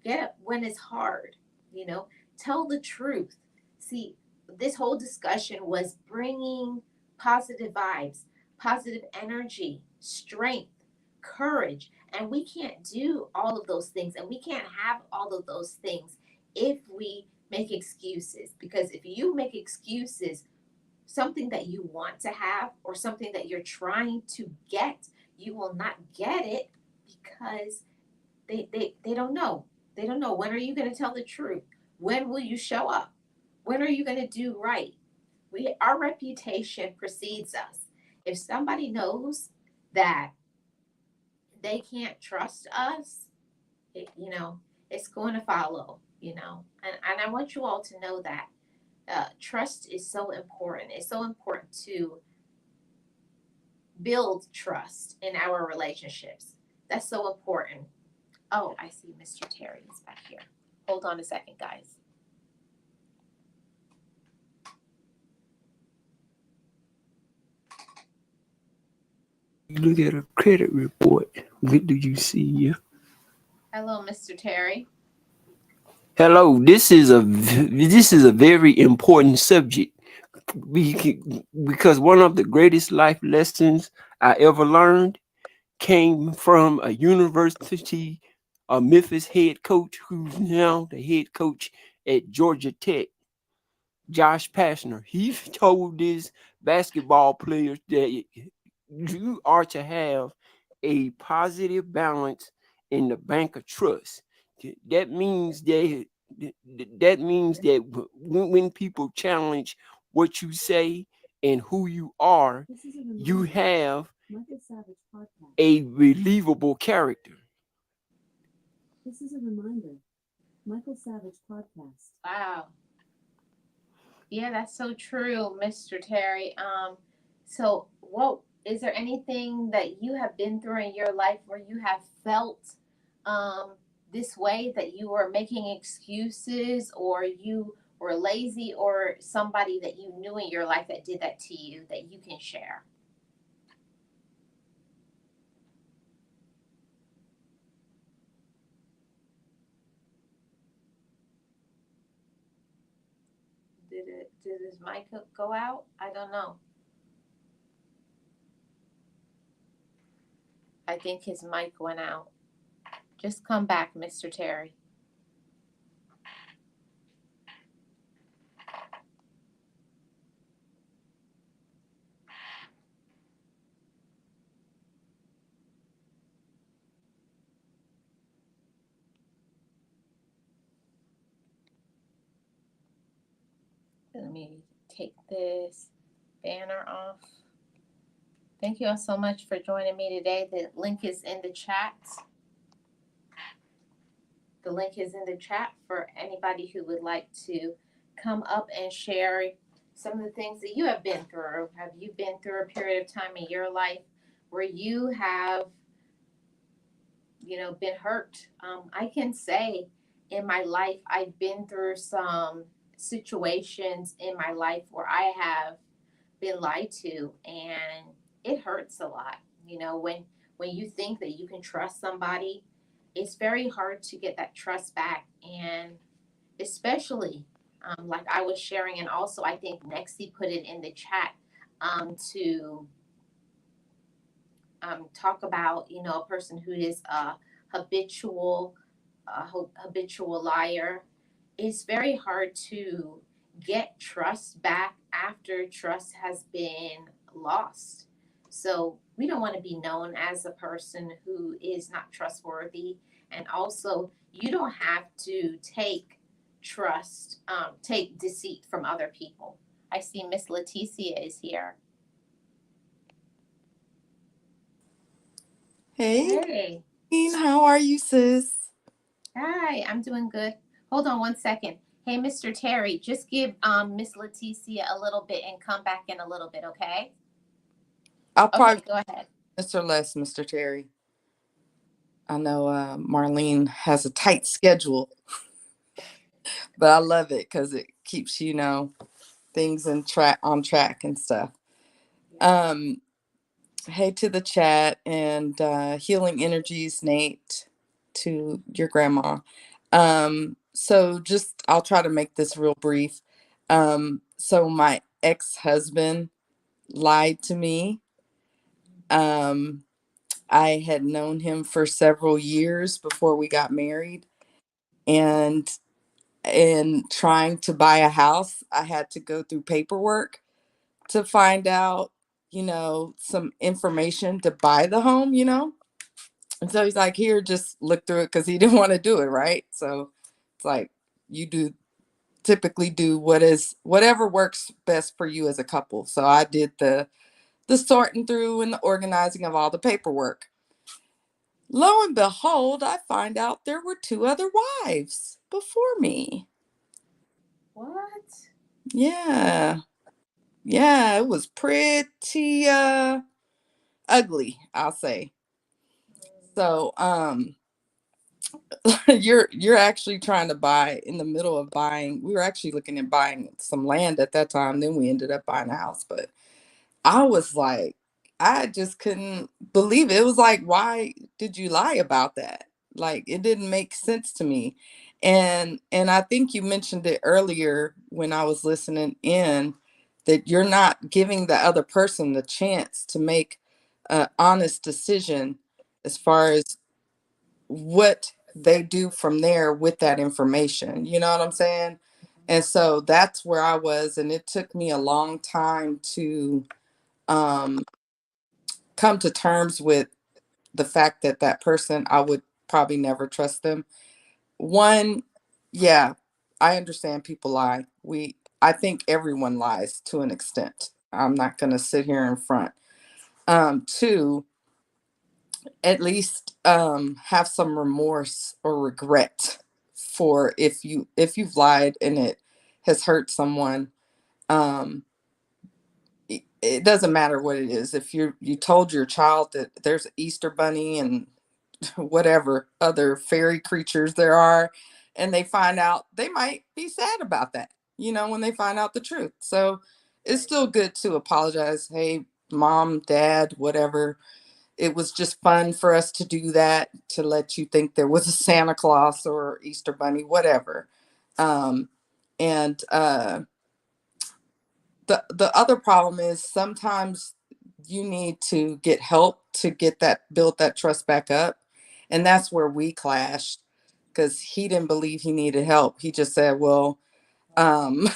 Get up when it's hard. You know, tell the truth. See, this whole discussion was bringing positive vibes, positive energy, strength, courage. And we can't do all of those things. And we can't have all of those things if we make excuses. Because if you make excuses, something that you want to have or something that you're trying to get, you will not get it because they don't know. They don't know. When are you going to tell the truth? When will you show up? When are you going to do right? Our reputation precedes us. If somebody knows that they can't trust us, it's going to follow, and I want you all to know that trust is so important. It's so important to build trust in our relationships. That's so important. Oh, I see Mr. Terry is back here. Hold on a second, guys. You look at a credit report. What do you see here? Hello, Mr. Terry. Hello, this is a very important subject. Because one of the greatest life lessons I ever learned came from a University of Memphis head coach who's now the head coach at Georgia Tech, Josh Pastner. He told his basketball players that you are to have a positive balance in the bank of trust. That means that when people challenge what you say and who you are, you have a believable character. This is a reminder. Michael Savage podcast. Wow. Yeah, that's so true, Mr. Terry. So what is there anything that you have been through in your life where you have felt um this way, that you were making excuses or you were lazy, or somebody that you knew in your life that did that to you that you can share? Did his mic go out? I don't know. I think his mic went out. Just come back, Mr. Terry. Let me take this banner off. Thank you all so much for joining me today. The link is in the chat. The link is in the chat for anybody who would like to come up and share some of the things that you have been through. Have you been through a period of time in your life where you have, been hurt? I can say in my life, I've been through some situations in my life where I have been lied to, and it hurts a lot. When you think that you can trust somebody, it's very hard to get that trust back. And especially, like I was sharing, and also I think Nexie put it in the chat, to talk about, a person who is a habitual liar. It's very hard to get trust back after trust has been lost. So we don't want to be known as a person who is not trustworthy. And also, you don't have to take deceit from other people. I see Miss Leticia is here. Hey, Hey. How are you, sis? Hi, I'm doing good. Hold on 1 second. Hey, Mr. Terry, just give Miss Leticia a little bit and come back in a little bit, okay? I'll probably Okay, go ahead. Mr. Less, Mr. Terry. I know Marlene has a tight schedule, but I love it because it keeps things in track on track and stuff. Um, hey to the chat and healing energies, Nate, to your grandma. So just I'll try to make this real brief. So my ex-husband lied to me. Um, I had known him for several years before we got married, and in trying to buy a house, I had to go through paperwork to find out, some information to buy the home. And so he's like, "Here, just look through it," because he didn't want to do it, right? So it's like you do typically do whatever works best for you as a couple. So I did the sorting through and the organizing of all the paperwork. Lo and behold, I find out there were two other wives before me. What? Yeah. Yeah, it was pretty ugly, I'll say. So, you're actually trying to buy in the middle of buying. We were actually looking at buying some land at that time, then we ended up buying a house, but I was like, I just couldn't believe it. It was like, why did you lie about that? Like it didn't make sense to me. And I think you mentioned it earlier when I was listening in that you're not giving the other person the chance to make an honest decision as far as what they do from there with that information. You know what I'm saying? And so that's where I was, and it took me a long time to um, come to terms with the fact that that person, I would probably never trust them. One, yeah, I understand people lie. I think everyone lies to an extent. I'm not going to sit here in front. Two, at least have some remorse or regret for if you've lied and it has hurt someone. Um, it doesn't matter what it is. If you told your child that there's an Easter bunny and whatever other fairy creatures there are, and they find out, they might be sad about that, when they find out the truth. So it's still good to apologize. Hey, mom, dad, whatever. It was just fun for us to do that, to let you think there was a Santa Claus or Easter bunny, whatever. Um, and the other problem is sometimes you need to get help to get that build that trust back up, and that's where we clashed because he didn't believe he needed help. He just said, well, um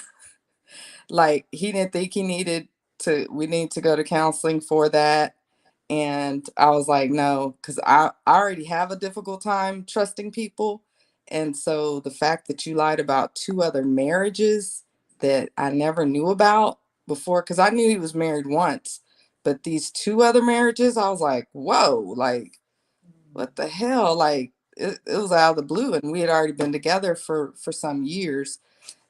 like he didn't think he needed to we need to go to counseling for that. And I was like, no, because I already have a difficult time trusting people. And so the fact that you lied about two other marriages that I never knew about before, because I knew he was married once, but these two other marriages, I was like, whoa, like, what the hell? Like, it was out of the blue. And we had already been together for some years.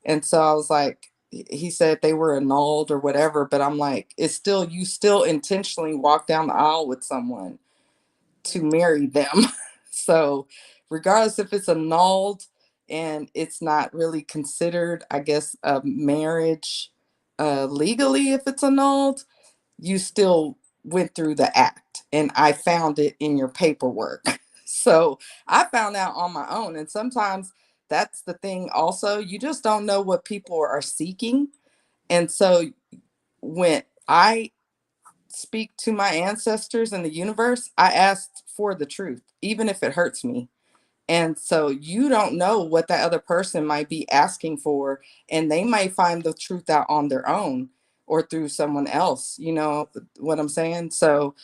And so I was like, he said they were annulled or whatever, but I'm like, it's still, you still intentionally walk down the aisle with someone to marry them. So regardless if it's annulled and it's not really considered, I guess, a marriage legally, if it's annulled, you still went through the act. And I found it in your paperwork. So I found out on my own. And sometimes that's the thing also, you just don't know what people are seeking. And so when I speak to my ancestors in the universe, I asked for the truth, even if it hurts me. And so you don't know what that other person might be asking for, and they might find the truth out on their own or through someone else. You know what I'm saying? So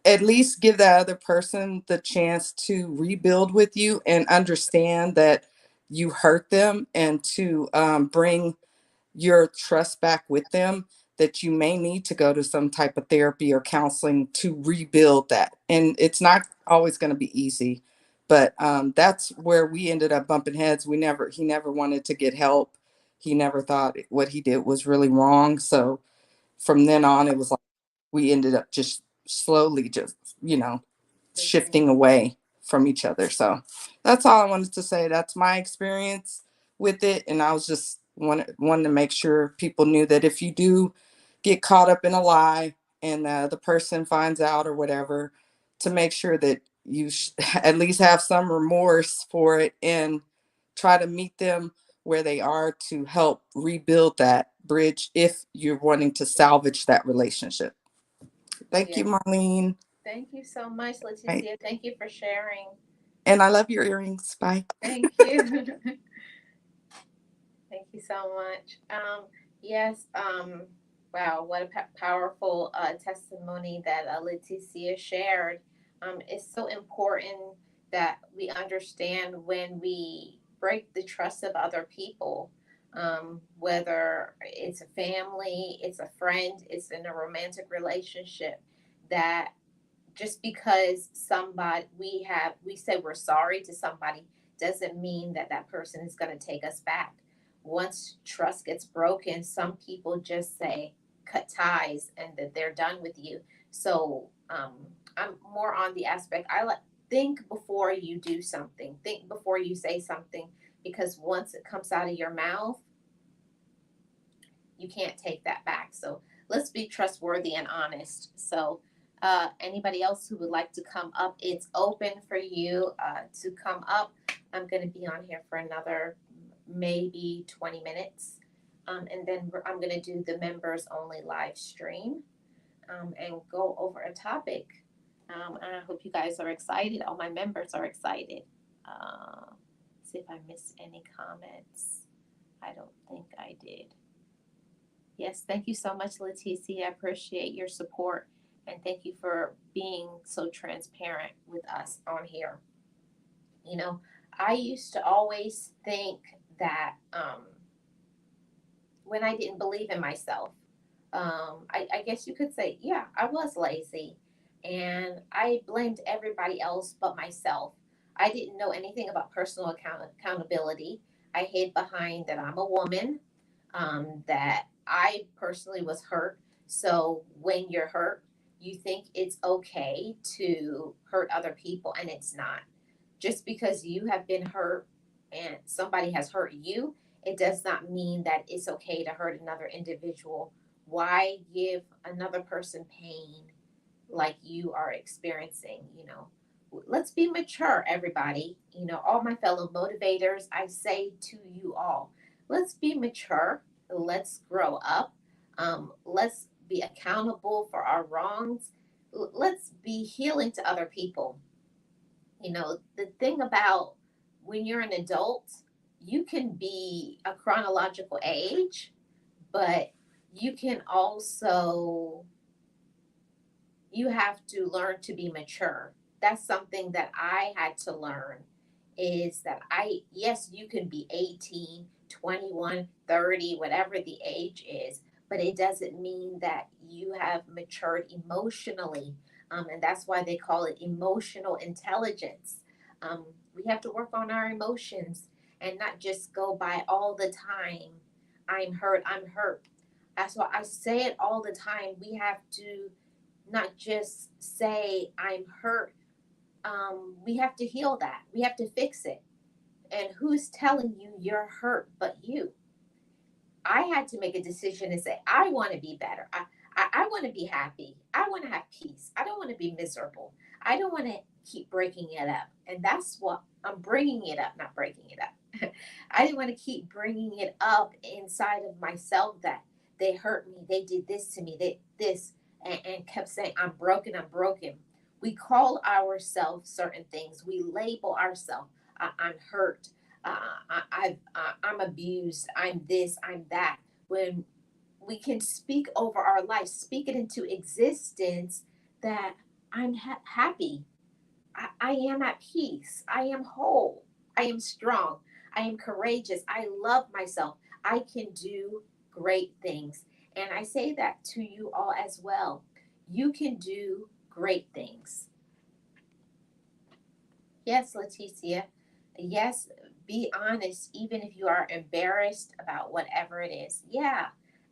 at least give that other person the chance to rebuild with you and understand that you hurt them, and to bring your trust back with them. that you may need to go to some type of therapy or counseling to rebuild that. And it's not always going to be easy, but that's where we ended up bumping heads. He never wanted to get help. He never thought what he did was really wrong. So from then on, it was like we ended up just slowly just, shifting away from each other. So that's all I wanted to say. That's my experience with it. And I was just wanted to make sure people knew that if you do get caught up in a lie and the person finds out or whatever, to make sure that you at least have some remorse for it and try to meet them where they are to help rebuild that bridge if you're wanting to salvage that relationship. Thank you, Yeah. Marlene. Thank you so much, Right. Leticia. Thank you for sharing. And I love your earrings. Bye. Thank you. Thank you so much. Yes, wow, what a powerful testimony that Leticia shared. It's so important that we understand when we break the trust of other people, whether it's a family, it's a friend, it's in a romantic relationship, that just because we say we're sorry to somebody doesn't mean that that person is going to take us back. Once trust gets broken, some people just say cut ties and that they're done with you. So I'm more on the aspect, I like, think before you do something, think before you say something, because once it comes out of your mouth, you can't take that back. So let's be trustworthy and honest. So anybody else who would like to come up, it's open for you to come up. I'm going to be on here for another maybe 20 minutes. And then I'm going to do the members only live stream and go over a topic. And I hope you guys are excited. All my members are excited. See if I missed any comments. I don't think I did. Yes, thank you so much, Leticia. I appreciate your support and thank you for being so transparent with us on here. You know, I used to always think that when I didn't believe in myself, I guess you could say, yeah, I was lazy and I blamed everybody else but myself. I didn't know anything about personal accountability. I hid behind that I'm a woman, that I personally was hurt. So when you're hurt, you think it's okay to hurt other people, and it's not. Just because you have been hurt and somebody has hurt you, it does not mean that it's okay to hurt another individual. Why give another person pain like you are experiencing? Let's be mature, everybody. All my fellow motivators, I say to you all, let's be mature. Let's grow up. Let's be accountable for our wrongs. Let's be healing to other people. The thing about when you're an adult, you can be a chronological age, but you can also, you have to learn to be mature. That's something that I had to learn, is that yes, you can be 18, 21, 30, whatever the age is, but it doesn't mean that you have matured emotionally. And that's why they call it emotional intelligence. Um, we have to work on our emotions and not just go by all the time. I'm hurt, I'm hurt. That's why I say it all the time. We have to not just say I'm hurt. We have to heal that. We have to fix it. And who's telling you you're hurt but you? I had to make a decision and say, I want to be better. I want to be happy. I want to have peace. I don't want to be miserable. I don't want to keep breaking it up. And that's what I'm bringing it up, not breaking it up. I didn't want to keep bringing it up inside of myself that they hurt me. They did this to me. And kept saying, I'm broken. I'm broken. We call ourselves certain things. We label ourselves. I'm hurt. I'm abused, I'm this, I'm that. When we can speak over our life, speak it into existence, that I'm happy, I am at peace, I am whole, I am strong, I am courageous, I love myself, I can do great things. And I say that to you all as well. You can do great things. Yes, Leticia. Yes, be honest, even if you are embarrassed about whatever it is. Yeah.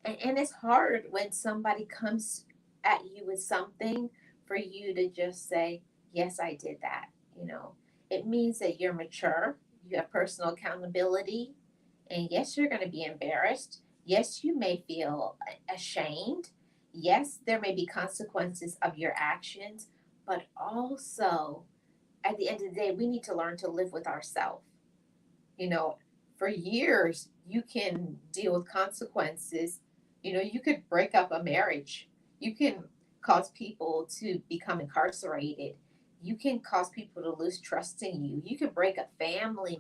And it's hard when somebody comes at you with something for you to just say, yes, I did that. You know, it means that you're mature, you have personal accountability, and yes, you're going to be embarrassed. Yes, you may feel ashamed. Yes, there may be consequences of your actions, but also at the end of the day, we need to learn to live with ourselves. You know, for years, you can deal with consequences. You know, you could break up a marriage, you can cause people to become incarcerated, you can cause people to lose trust in you, you can break up family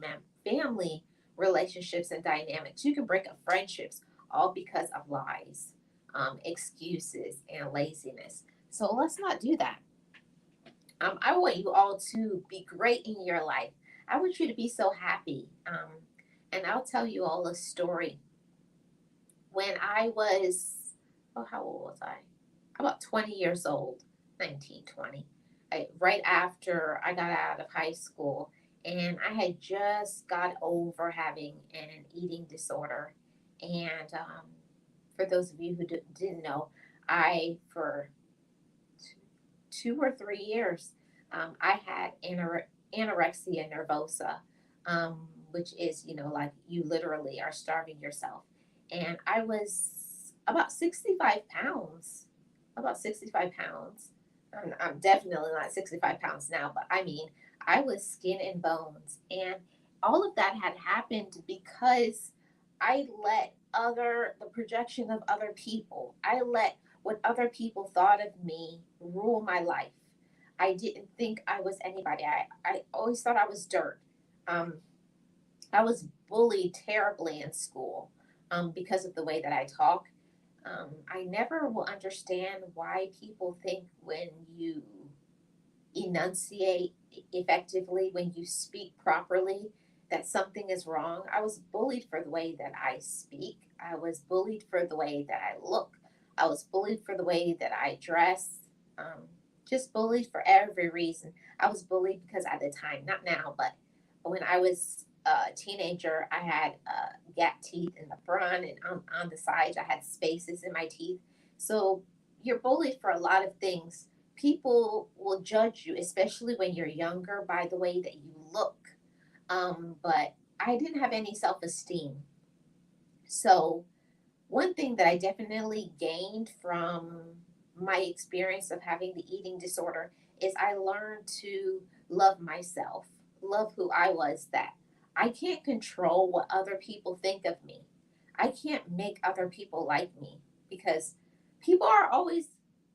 relationships and dynamics, you can break up friendships, all because of lies, excuses, and laziness. So let's not do that. I want you all to be great in your life. I want you to be so happy. And I'll tell you all a story. When I was, oh, how old was I? About 20 years old, 19, 20. Right after I got out of high school, and I had just got over having an eating disorder. And for those of you who didn't know, for 2 or 3 years, I had anorexia nervosa, which is, like you literally are starving yourself. And I was about 65 pounds, about 65 pounds. I'm definitely not 65 pounds now, but I mean, I was skin and bones. And all of that had happened because I let the projection of other people, I let what other people thought of me rule my life. I didn't think I was anybody. I always thought I was dirt. Um, I was bullied terribly in school because of the way that I talk. I never will understand why people think when you enunciate effectively, when you speak properly, that something is wrong. I was bullied for the way that I speak. I was bullied for the way that I look. I was bullied for the way that I dress. Um, just bullied for every reason. I was bullied because at the time, not now, but when I was a teenager, I had gap teeth in the front and on the sides. I had spaces in my teeth. So you're bullied for a lot of things. People will judge you, especially when you're younger, by the way that you look. But I didn't have any self esteem. So, one thing that I definitely gained from my experience of having the eating disorder is I learned to love myself, love who I was, that I can't control what other people think of me. I can't make other people like me because people are always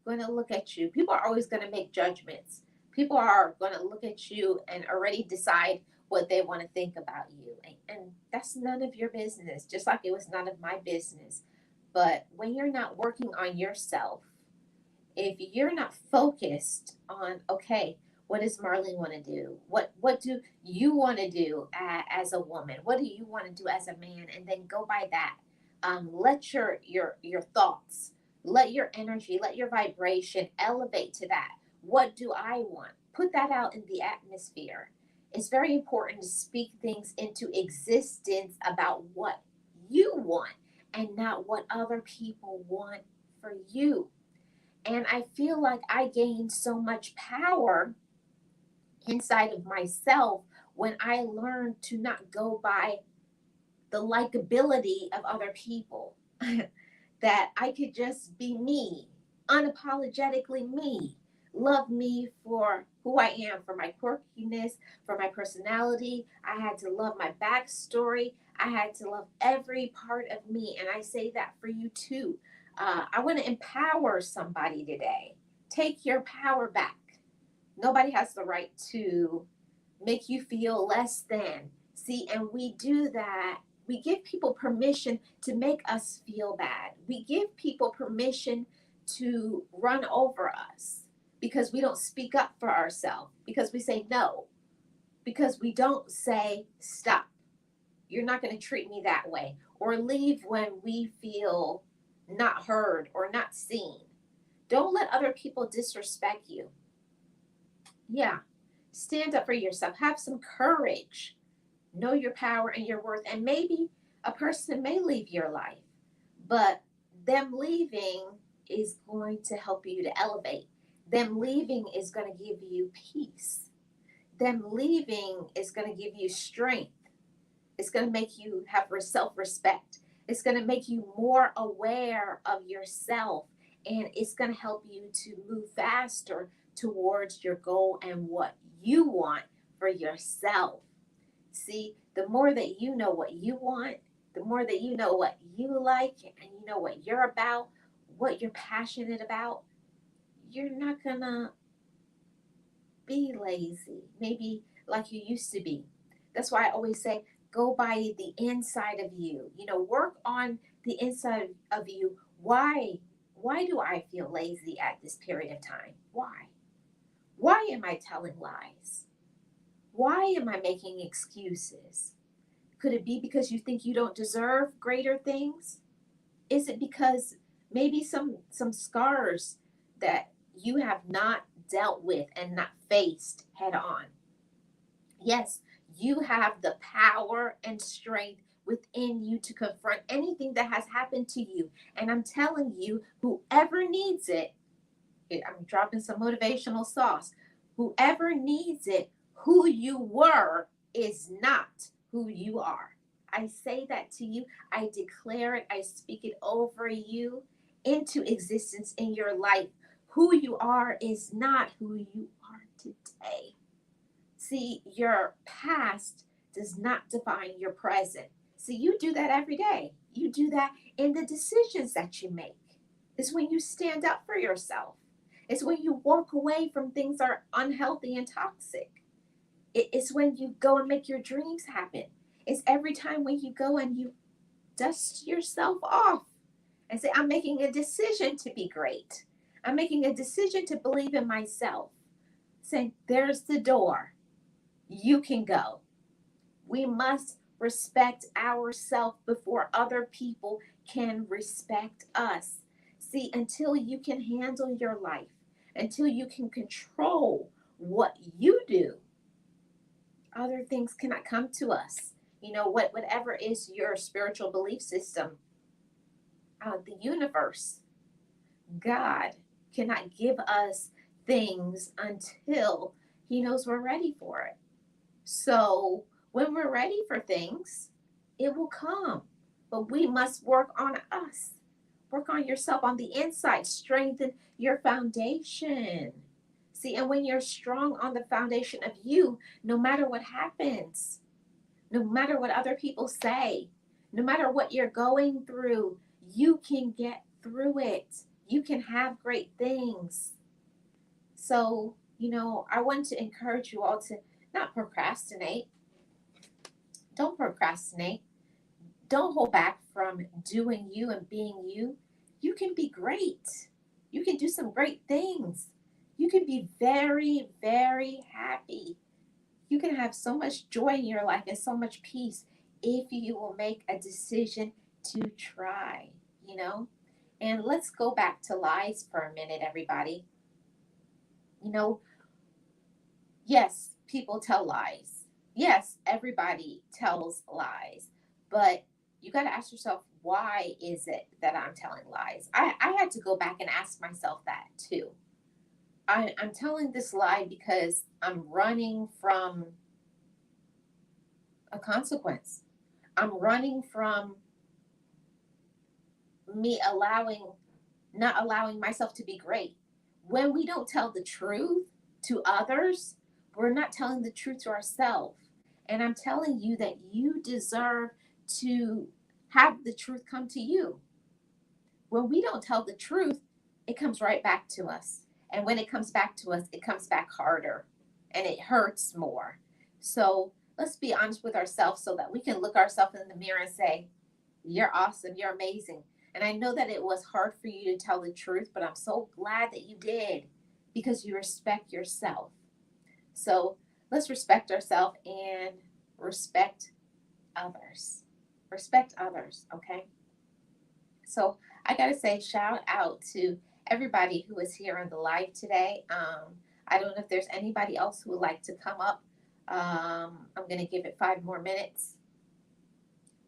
going to look at you. People are always going to make judgments. People are going to look at you and already decide what they want to think about you. And that's none of your business, just like it was none of my business. But when you're not working on yourself, if you're not focused on, okay, what does Marlene want to do? What do you want to do as a woman? What do you want to do as a man? And then go by that. Let your thoughts, let your energy, let your vibration elevate to that. What do I want? Put that out in the atmosphere. It's very important to speak things into existence about what you want and not what other people want for you. And I feel like I gained so much power inside of myself when I learned to not go by the likability of other people, that I could just be me, unapologetically me. Love me for who I am, for my quirkiness, for my personality. I had to love my backstory. I had to love every part of me. And I say that for you too. I want to empower somebody today. Take your power back. Nobody has the right to make you feel less than. See, and we do that. We give people permission to make us feel bad. We give people permission to run over us because we don't speak up for ourselves, because we say no, because we don't say stop. You're not going to treat me that way, or leave when we feel not heard or not seen. Don't let other people disrespect you. Yeah. Stand up for yourself. Have some courage. Know your power and your worth. And maybe a person may leave your life, but them leaving is going to help you to elevate. Them leaving is going to give you peace. Them leaving is going to give you strength. It's going to make you have self respect. It's going to make you more aware of yourself. And it's going to help you to move faster towards your goal and what you want for yourself. See, the more that you know what you want, the more that you know what you like and you know what you're about, what you're passionate about, you're not going to be lazy, maybe like you used to be. That's why I always say, go by the inside of you. Work on the inside of you. Why? Why do I feel lazy at this period of time? Why? Why am I telling lies? Why am I making excuses? Could it be because you think you don't deserve greater things? Is it because maybe some scars that you have not dealt with and not faced head on? Yes, you have the power and strength within you to confront anything that has happened to you. And I'm telling you, whoever needs it, I'm dropping some motivational sauce. Whoever needs it, who you were is not who you are. I say that to you. I declare it. I speak it over you into existence in your life. Who you are is not who you are today. See, your past does not define your present. See, you do that every day. You do that in the decisions that you make. It's when you stand up for yourself. It's when you walk away from things that are unhealthy and toxic. It's when you go and make your dreams happen. It's every time when you go and you dust yourself off and say, I'm making a decision to be great. I'm making a decision to believe in myself. Saying, there's the door. You can go. We must respect ourselves before other people can respect us. See, until you can handle your life, until you can control what you do, other things cannot come to us. Whatever is your spiritual belief system, the universe, God cannot give us things until He knows we're ready for it. So when we're ready for things, it will come. But we must work on us. Work on yourself on the inside. Strengthen your foundation. See, and when you're strong on the foundation of you, no matter what happens, no matter what other people say, no matter what you're going through, you can get through it. You can have great things. So, I want to encourage you all to not procrastinate. Don't procrastinate. Don't hold back from doing you and being you. You can be great. You can do some great things. You can be very, very happy. You can have so much joy in your life and so much peace if you will make a decision to try, And let's go back to lies for a minute, everybody. Yes, people tell lies. Yes, everybody tells lies. But you got to ask yourself, why is it that I'm telling lies? I had to go back and ask myself that too. I'm telling this lie because I'm running from a consequence. I'm running from me not allowing myself to be great. When we don't tell the truth to others, we're not telling the truth to ourselves. And I'm telling you that you deserve to have the truth come to you. When we don't tell the truth, it comes right back to us. And when it comes back to us, it comes back harder and it hurts more. So let's be honest with ourselves so that we can look ourselves in the mirror and say, you're awesome, you're amazing. And I know that it was hard for you to tell the truth, but I'm so glad that you did because you respect yourself. So let's respect ourselves and respect others. Respect others, okay? So I got to say, shout out to everybody who is here on the live today. I don't know if there's anybody else who would like to come up. I'm going to give it 5 more minutes.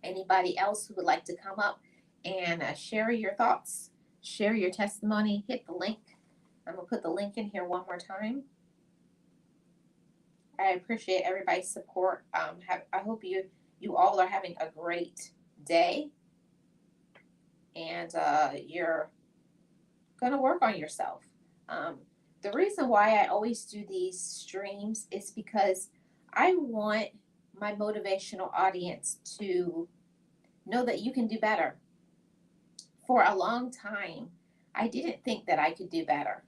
Anybody else who would like to come up and share your thoughts, share your testimony, hit the link. I'm going to put the link in here one more time. I appreciate everybody's support. I hope you all are having a great day, and you're going to work on yourself. The reason why I always do these streams is because I want my motivational audience to know that you can do better. For a long time, I didn't think that I could do better.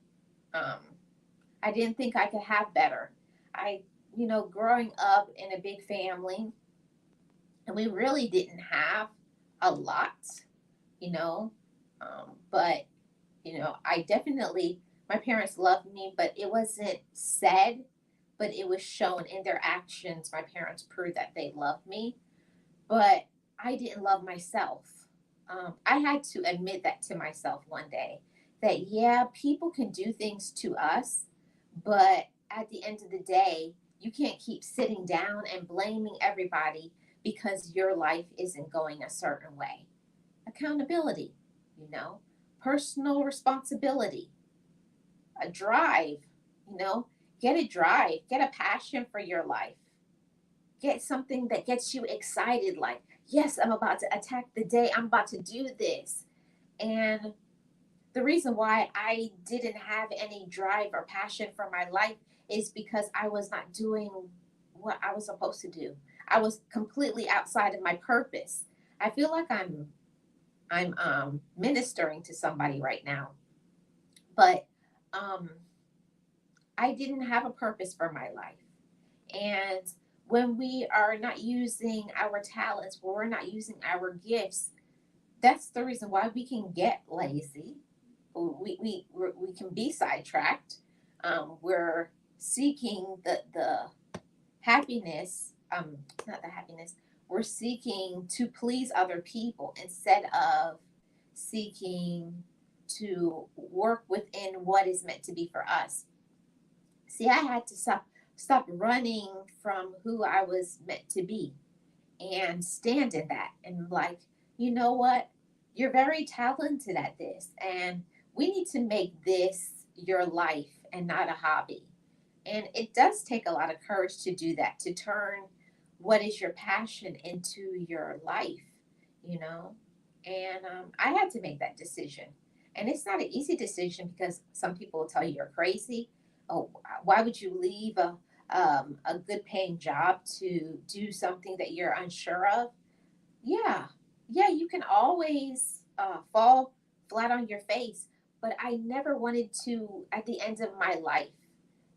Um, I didn't think I could have better. Growing up in a big family, and we really didn't have a lot, you know, but I definitely, my parents loved me, but it wasn't said, but it was shown in their actions. My parents proved that they loved me, but I didn't love myself. I had to admit that to myself one day, that yeah, people can do things to us, but at the end of the day, you can't keep sitting down and blaming everybody because your life isn't going a certain way. Accountability, you know, personal responsibility, a drive, you know, get a drive, get a passion for your life, get something that gets you excited, like, yes, I'm about to attack the day, I'm about to do this. And the reason why I didn't have any drive or passion for my life is because I was not doing what I was supposed to do. I was completely outside of my purpose. I feel like I'm ministering to somebody right now, but um, I didn't have a purpose for my life. And when we are not using our talents, when we're not using our gifts, that's the reason why we can get lazy. We can be sidetracked. We're seeking the happiness, not the happiness. We're seeking to please other people instead of seeking to work within what is meant to be for us. See, I had to stop running from who I was meant to be and stand in that and like, you know what? You're very talented at this, and we need to make this your life and not a hobby. And it does take a lot of courage to do that, to turn what is your passion into your life, you know? And I had to make that decision. And it's not an easy decision because some people will tell you you're crazy. Oh, why would you leave a good paying job to do something that you're unsure of? Yeah, yeah, you can always fall flat on your face. But I never wanted to, at the end of my life,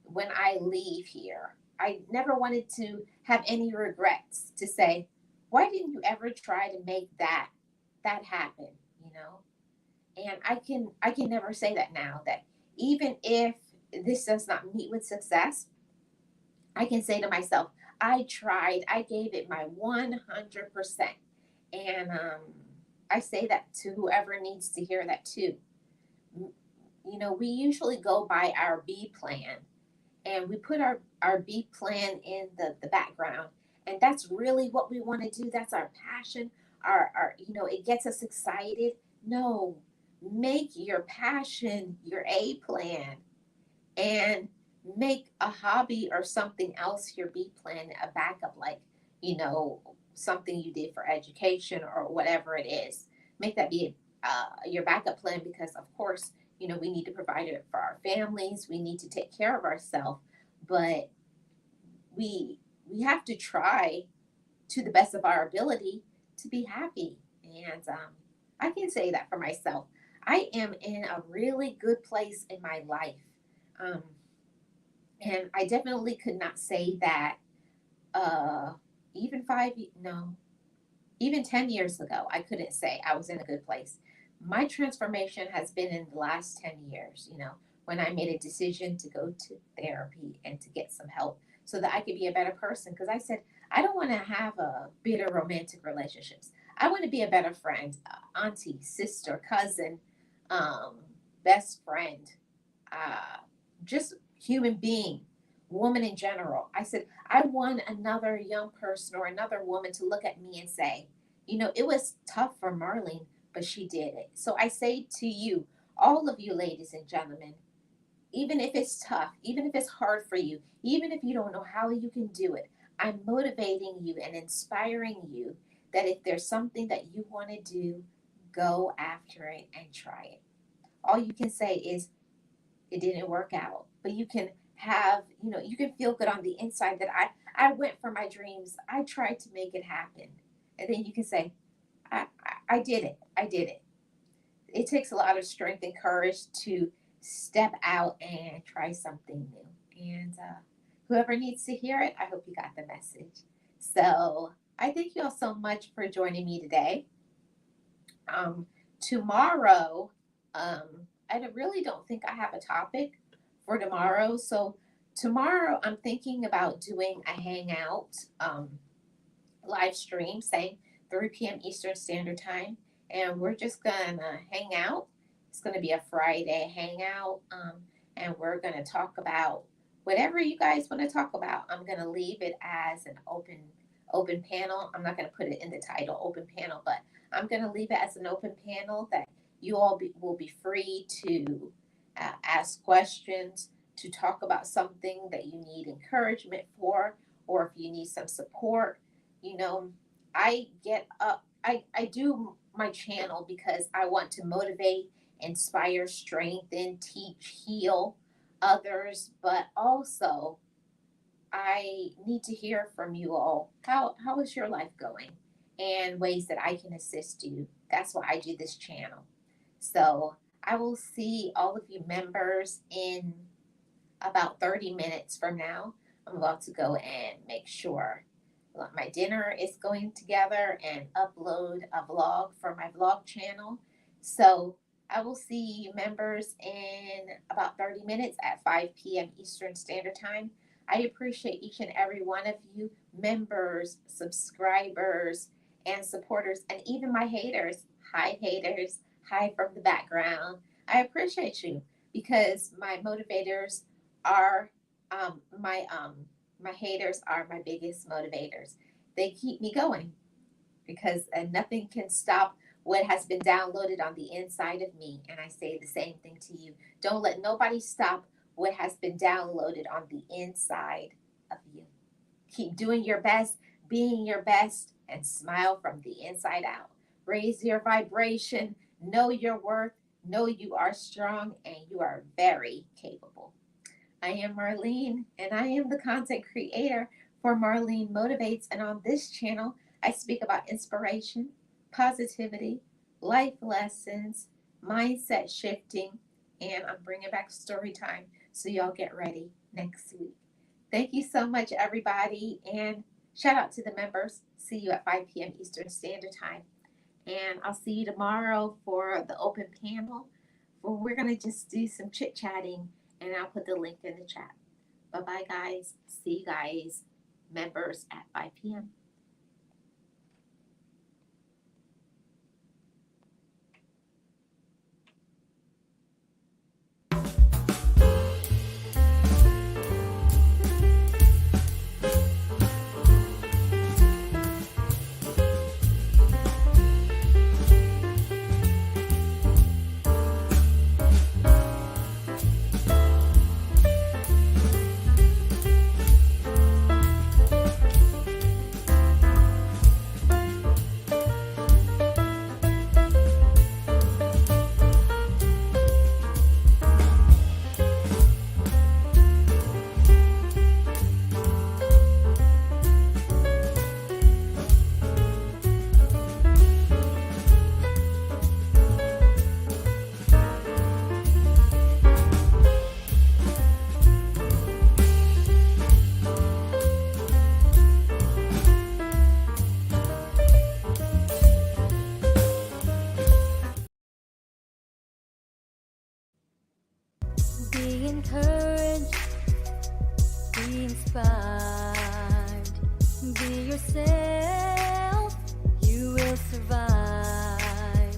when I leave here, I never wanted to have any regrets to say, why didn't you ever try to make that happen? You know, and I can never say that now. That even if this does not meet with success, I can say to myself, I tried, I gave it my 100%. And I say that to whoever needs to hear that too. We usually go by our B plan, and we put our B plan in the background. And that's really what we want to do. That's our passion. It gets us excited. No, make your passion your A plan, and make a hobby or something else your B plan, a backup, like, something you did for education or whatever it is. Make that be your backup plan because, of course, we need to provide it for our families. We need to take care of ourselves, but we have to try to the best of our ability to be happy. And I can say that for myself. I am in a really good place in my life. Um, and I definitely could not say that uh, even no, even 10 years ago, I couldn't say I was in a good place. My transformation has been in the last 10 years, when I made a decision to go to therapy and to get some help so that I could be a better person. Because I said, I don't want to have a bitter romantic relationships. I want to be a better friend. auntie, sister, cousin, best friend, just human being, woman in general. I said, I want another young person or another woman to look at me and say, you know, it was tough for Marlene, but she did it. So I say to you, all of you ladies and gentlemen, even if it's tough, even if it's hard for you, even if you don't know how you can do it, I'm motivating you and inspiring you that if there's something that you want to do, go after it and try it. All you can say is, it didn't work out, but you can have, you know, you can feel good on the inside that I went for my dreams. I tried to make it happen. And then you can say, I did it. I did it. It takes a lot of strength and courage to step out and try something new. And whoever needs to hear it, I hope you got the message. So I thank you all so much for joining me today. Tomorrow, I really don't think I have a topic for tomorrow. So tomorrow I'm thinking about doing a hangout live stream, say 3 p.m. Eastern Standard Time. And we're just going to hang out. It's going to be a Friday hangout. And we're going to talk about whatever you guys want to talk about. I'm going to leave it as an open panel. I'm not going to put it in the title, open panel, but I'm going to leave it as an open panel that you all will be free to ask questions, to talk about something that you need encouragement for, or if you need some support. You know, I get up, I do my channel because I want to motivate, inspire, strengthen, teach, heal others, but also I need to hear from you all. How is your life going? And ways that I can assist you. That's why I do this channel. So I will see all of you members in about 30 minutes from now. I'm about to go and make sure my dinner is going together and upload a vlog for my vlog channel. So I will see you members in about 30 minutes at 5 p.m. Eastern Standard Time. I appreciate each and every one of you members, subscribers, and supporters, and even my haters. Hi, haters. Hi from the background. I appreciate you because my motivators are my haters are my biggest motivators. They keep me going because nothing can stop what has been downloaded on the inside of me. And I say the same thing to you. Don't let nobody stop what has been downloaded on the inside of you. Keep doing your best, being your best, and smile from the inside out. Raise your vibration, know your worth, know you are strong, and you are very capable. I am Marlene, and I am the content creator for Marlene Motivates. And on this channel, I speak about inspiration, positivity, life lessons, mindset shifting, and I'm bringing back story time. So y'all get ready next week. Thank you so much, everybody. And shout out to the members. See you at 5 p.m. Eastern Standard Time. And I'll see you tomorrow for the open panel where we're going to just do some chit-chatting. And I'll put the link in the chat. Bye-bye, guys. See you guys, members, at 5 p.m. Be encouraged, be inspired, be yourself, you will survive.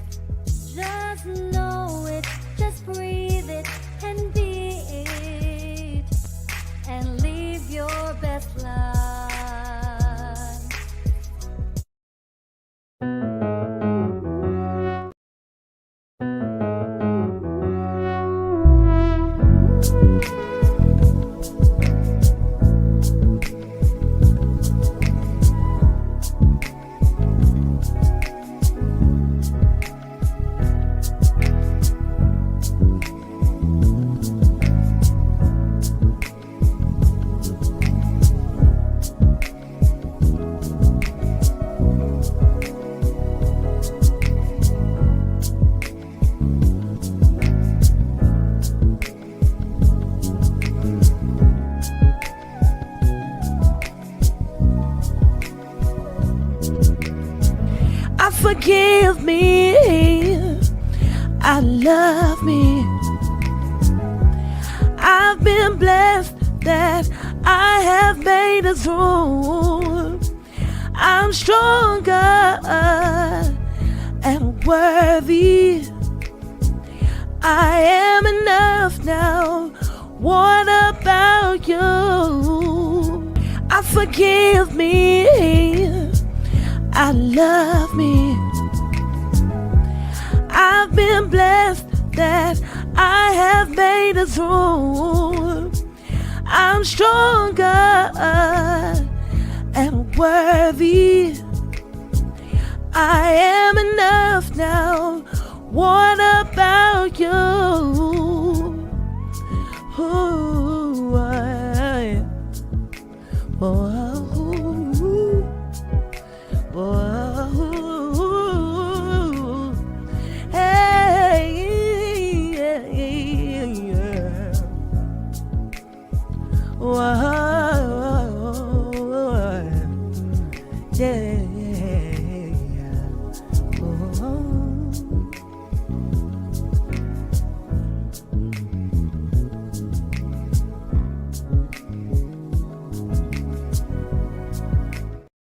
forgive me. I love me. I've been blessed that I have made it through. I'm stronger and worthy. I am enough now. What about you? I forgive me. I love me. I've been blessed that I have made it through. I'm stronger and worthy. I am enough now. What about you?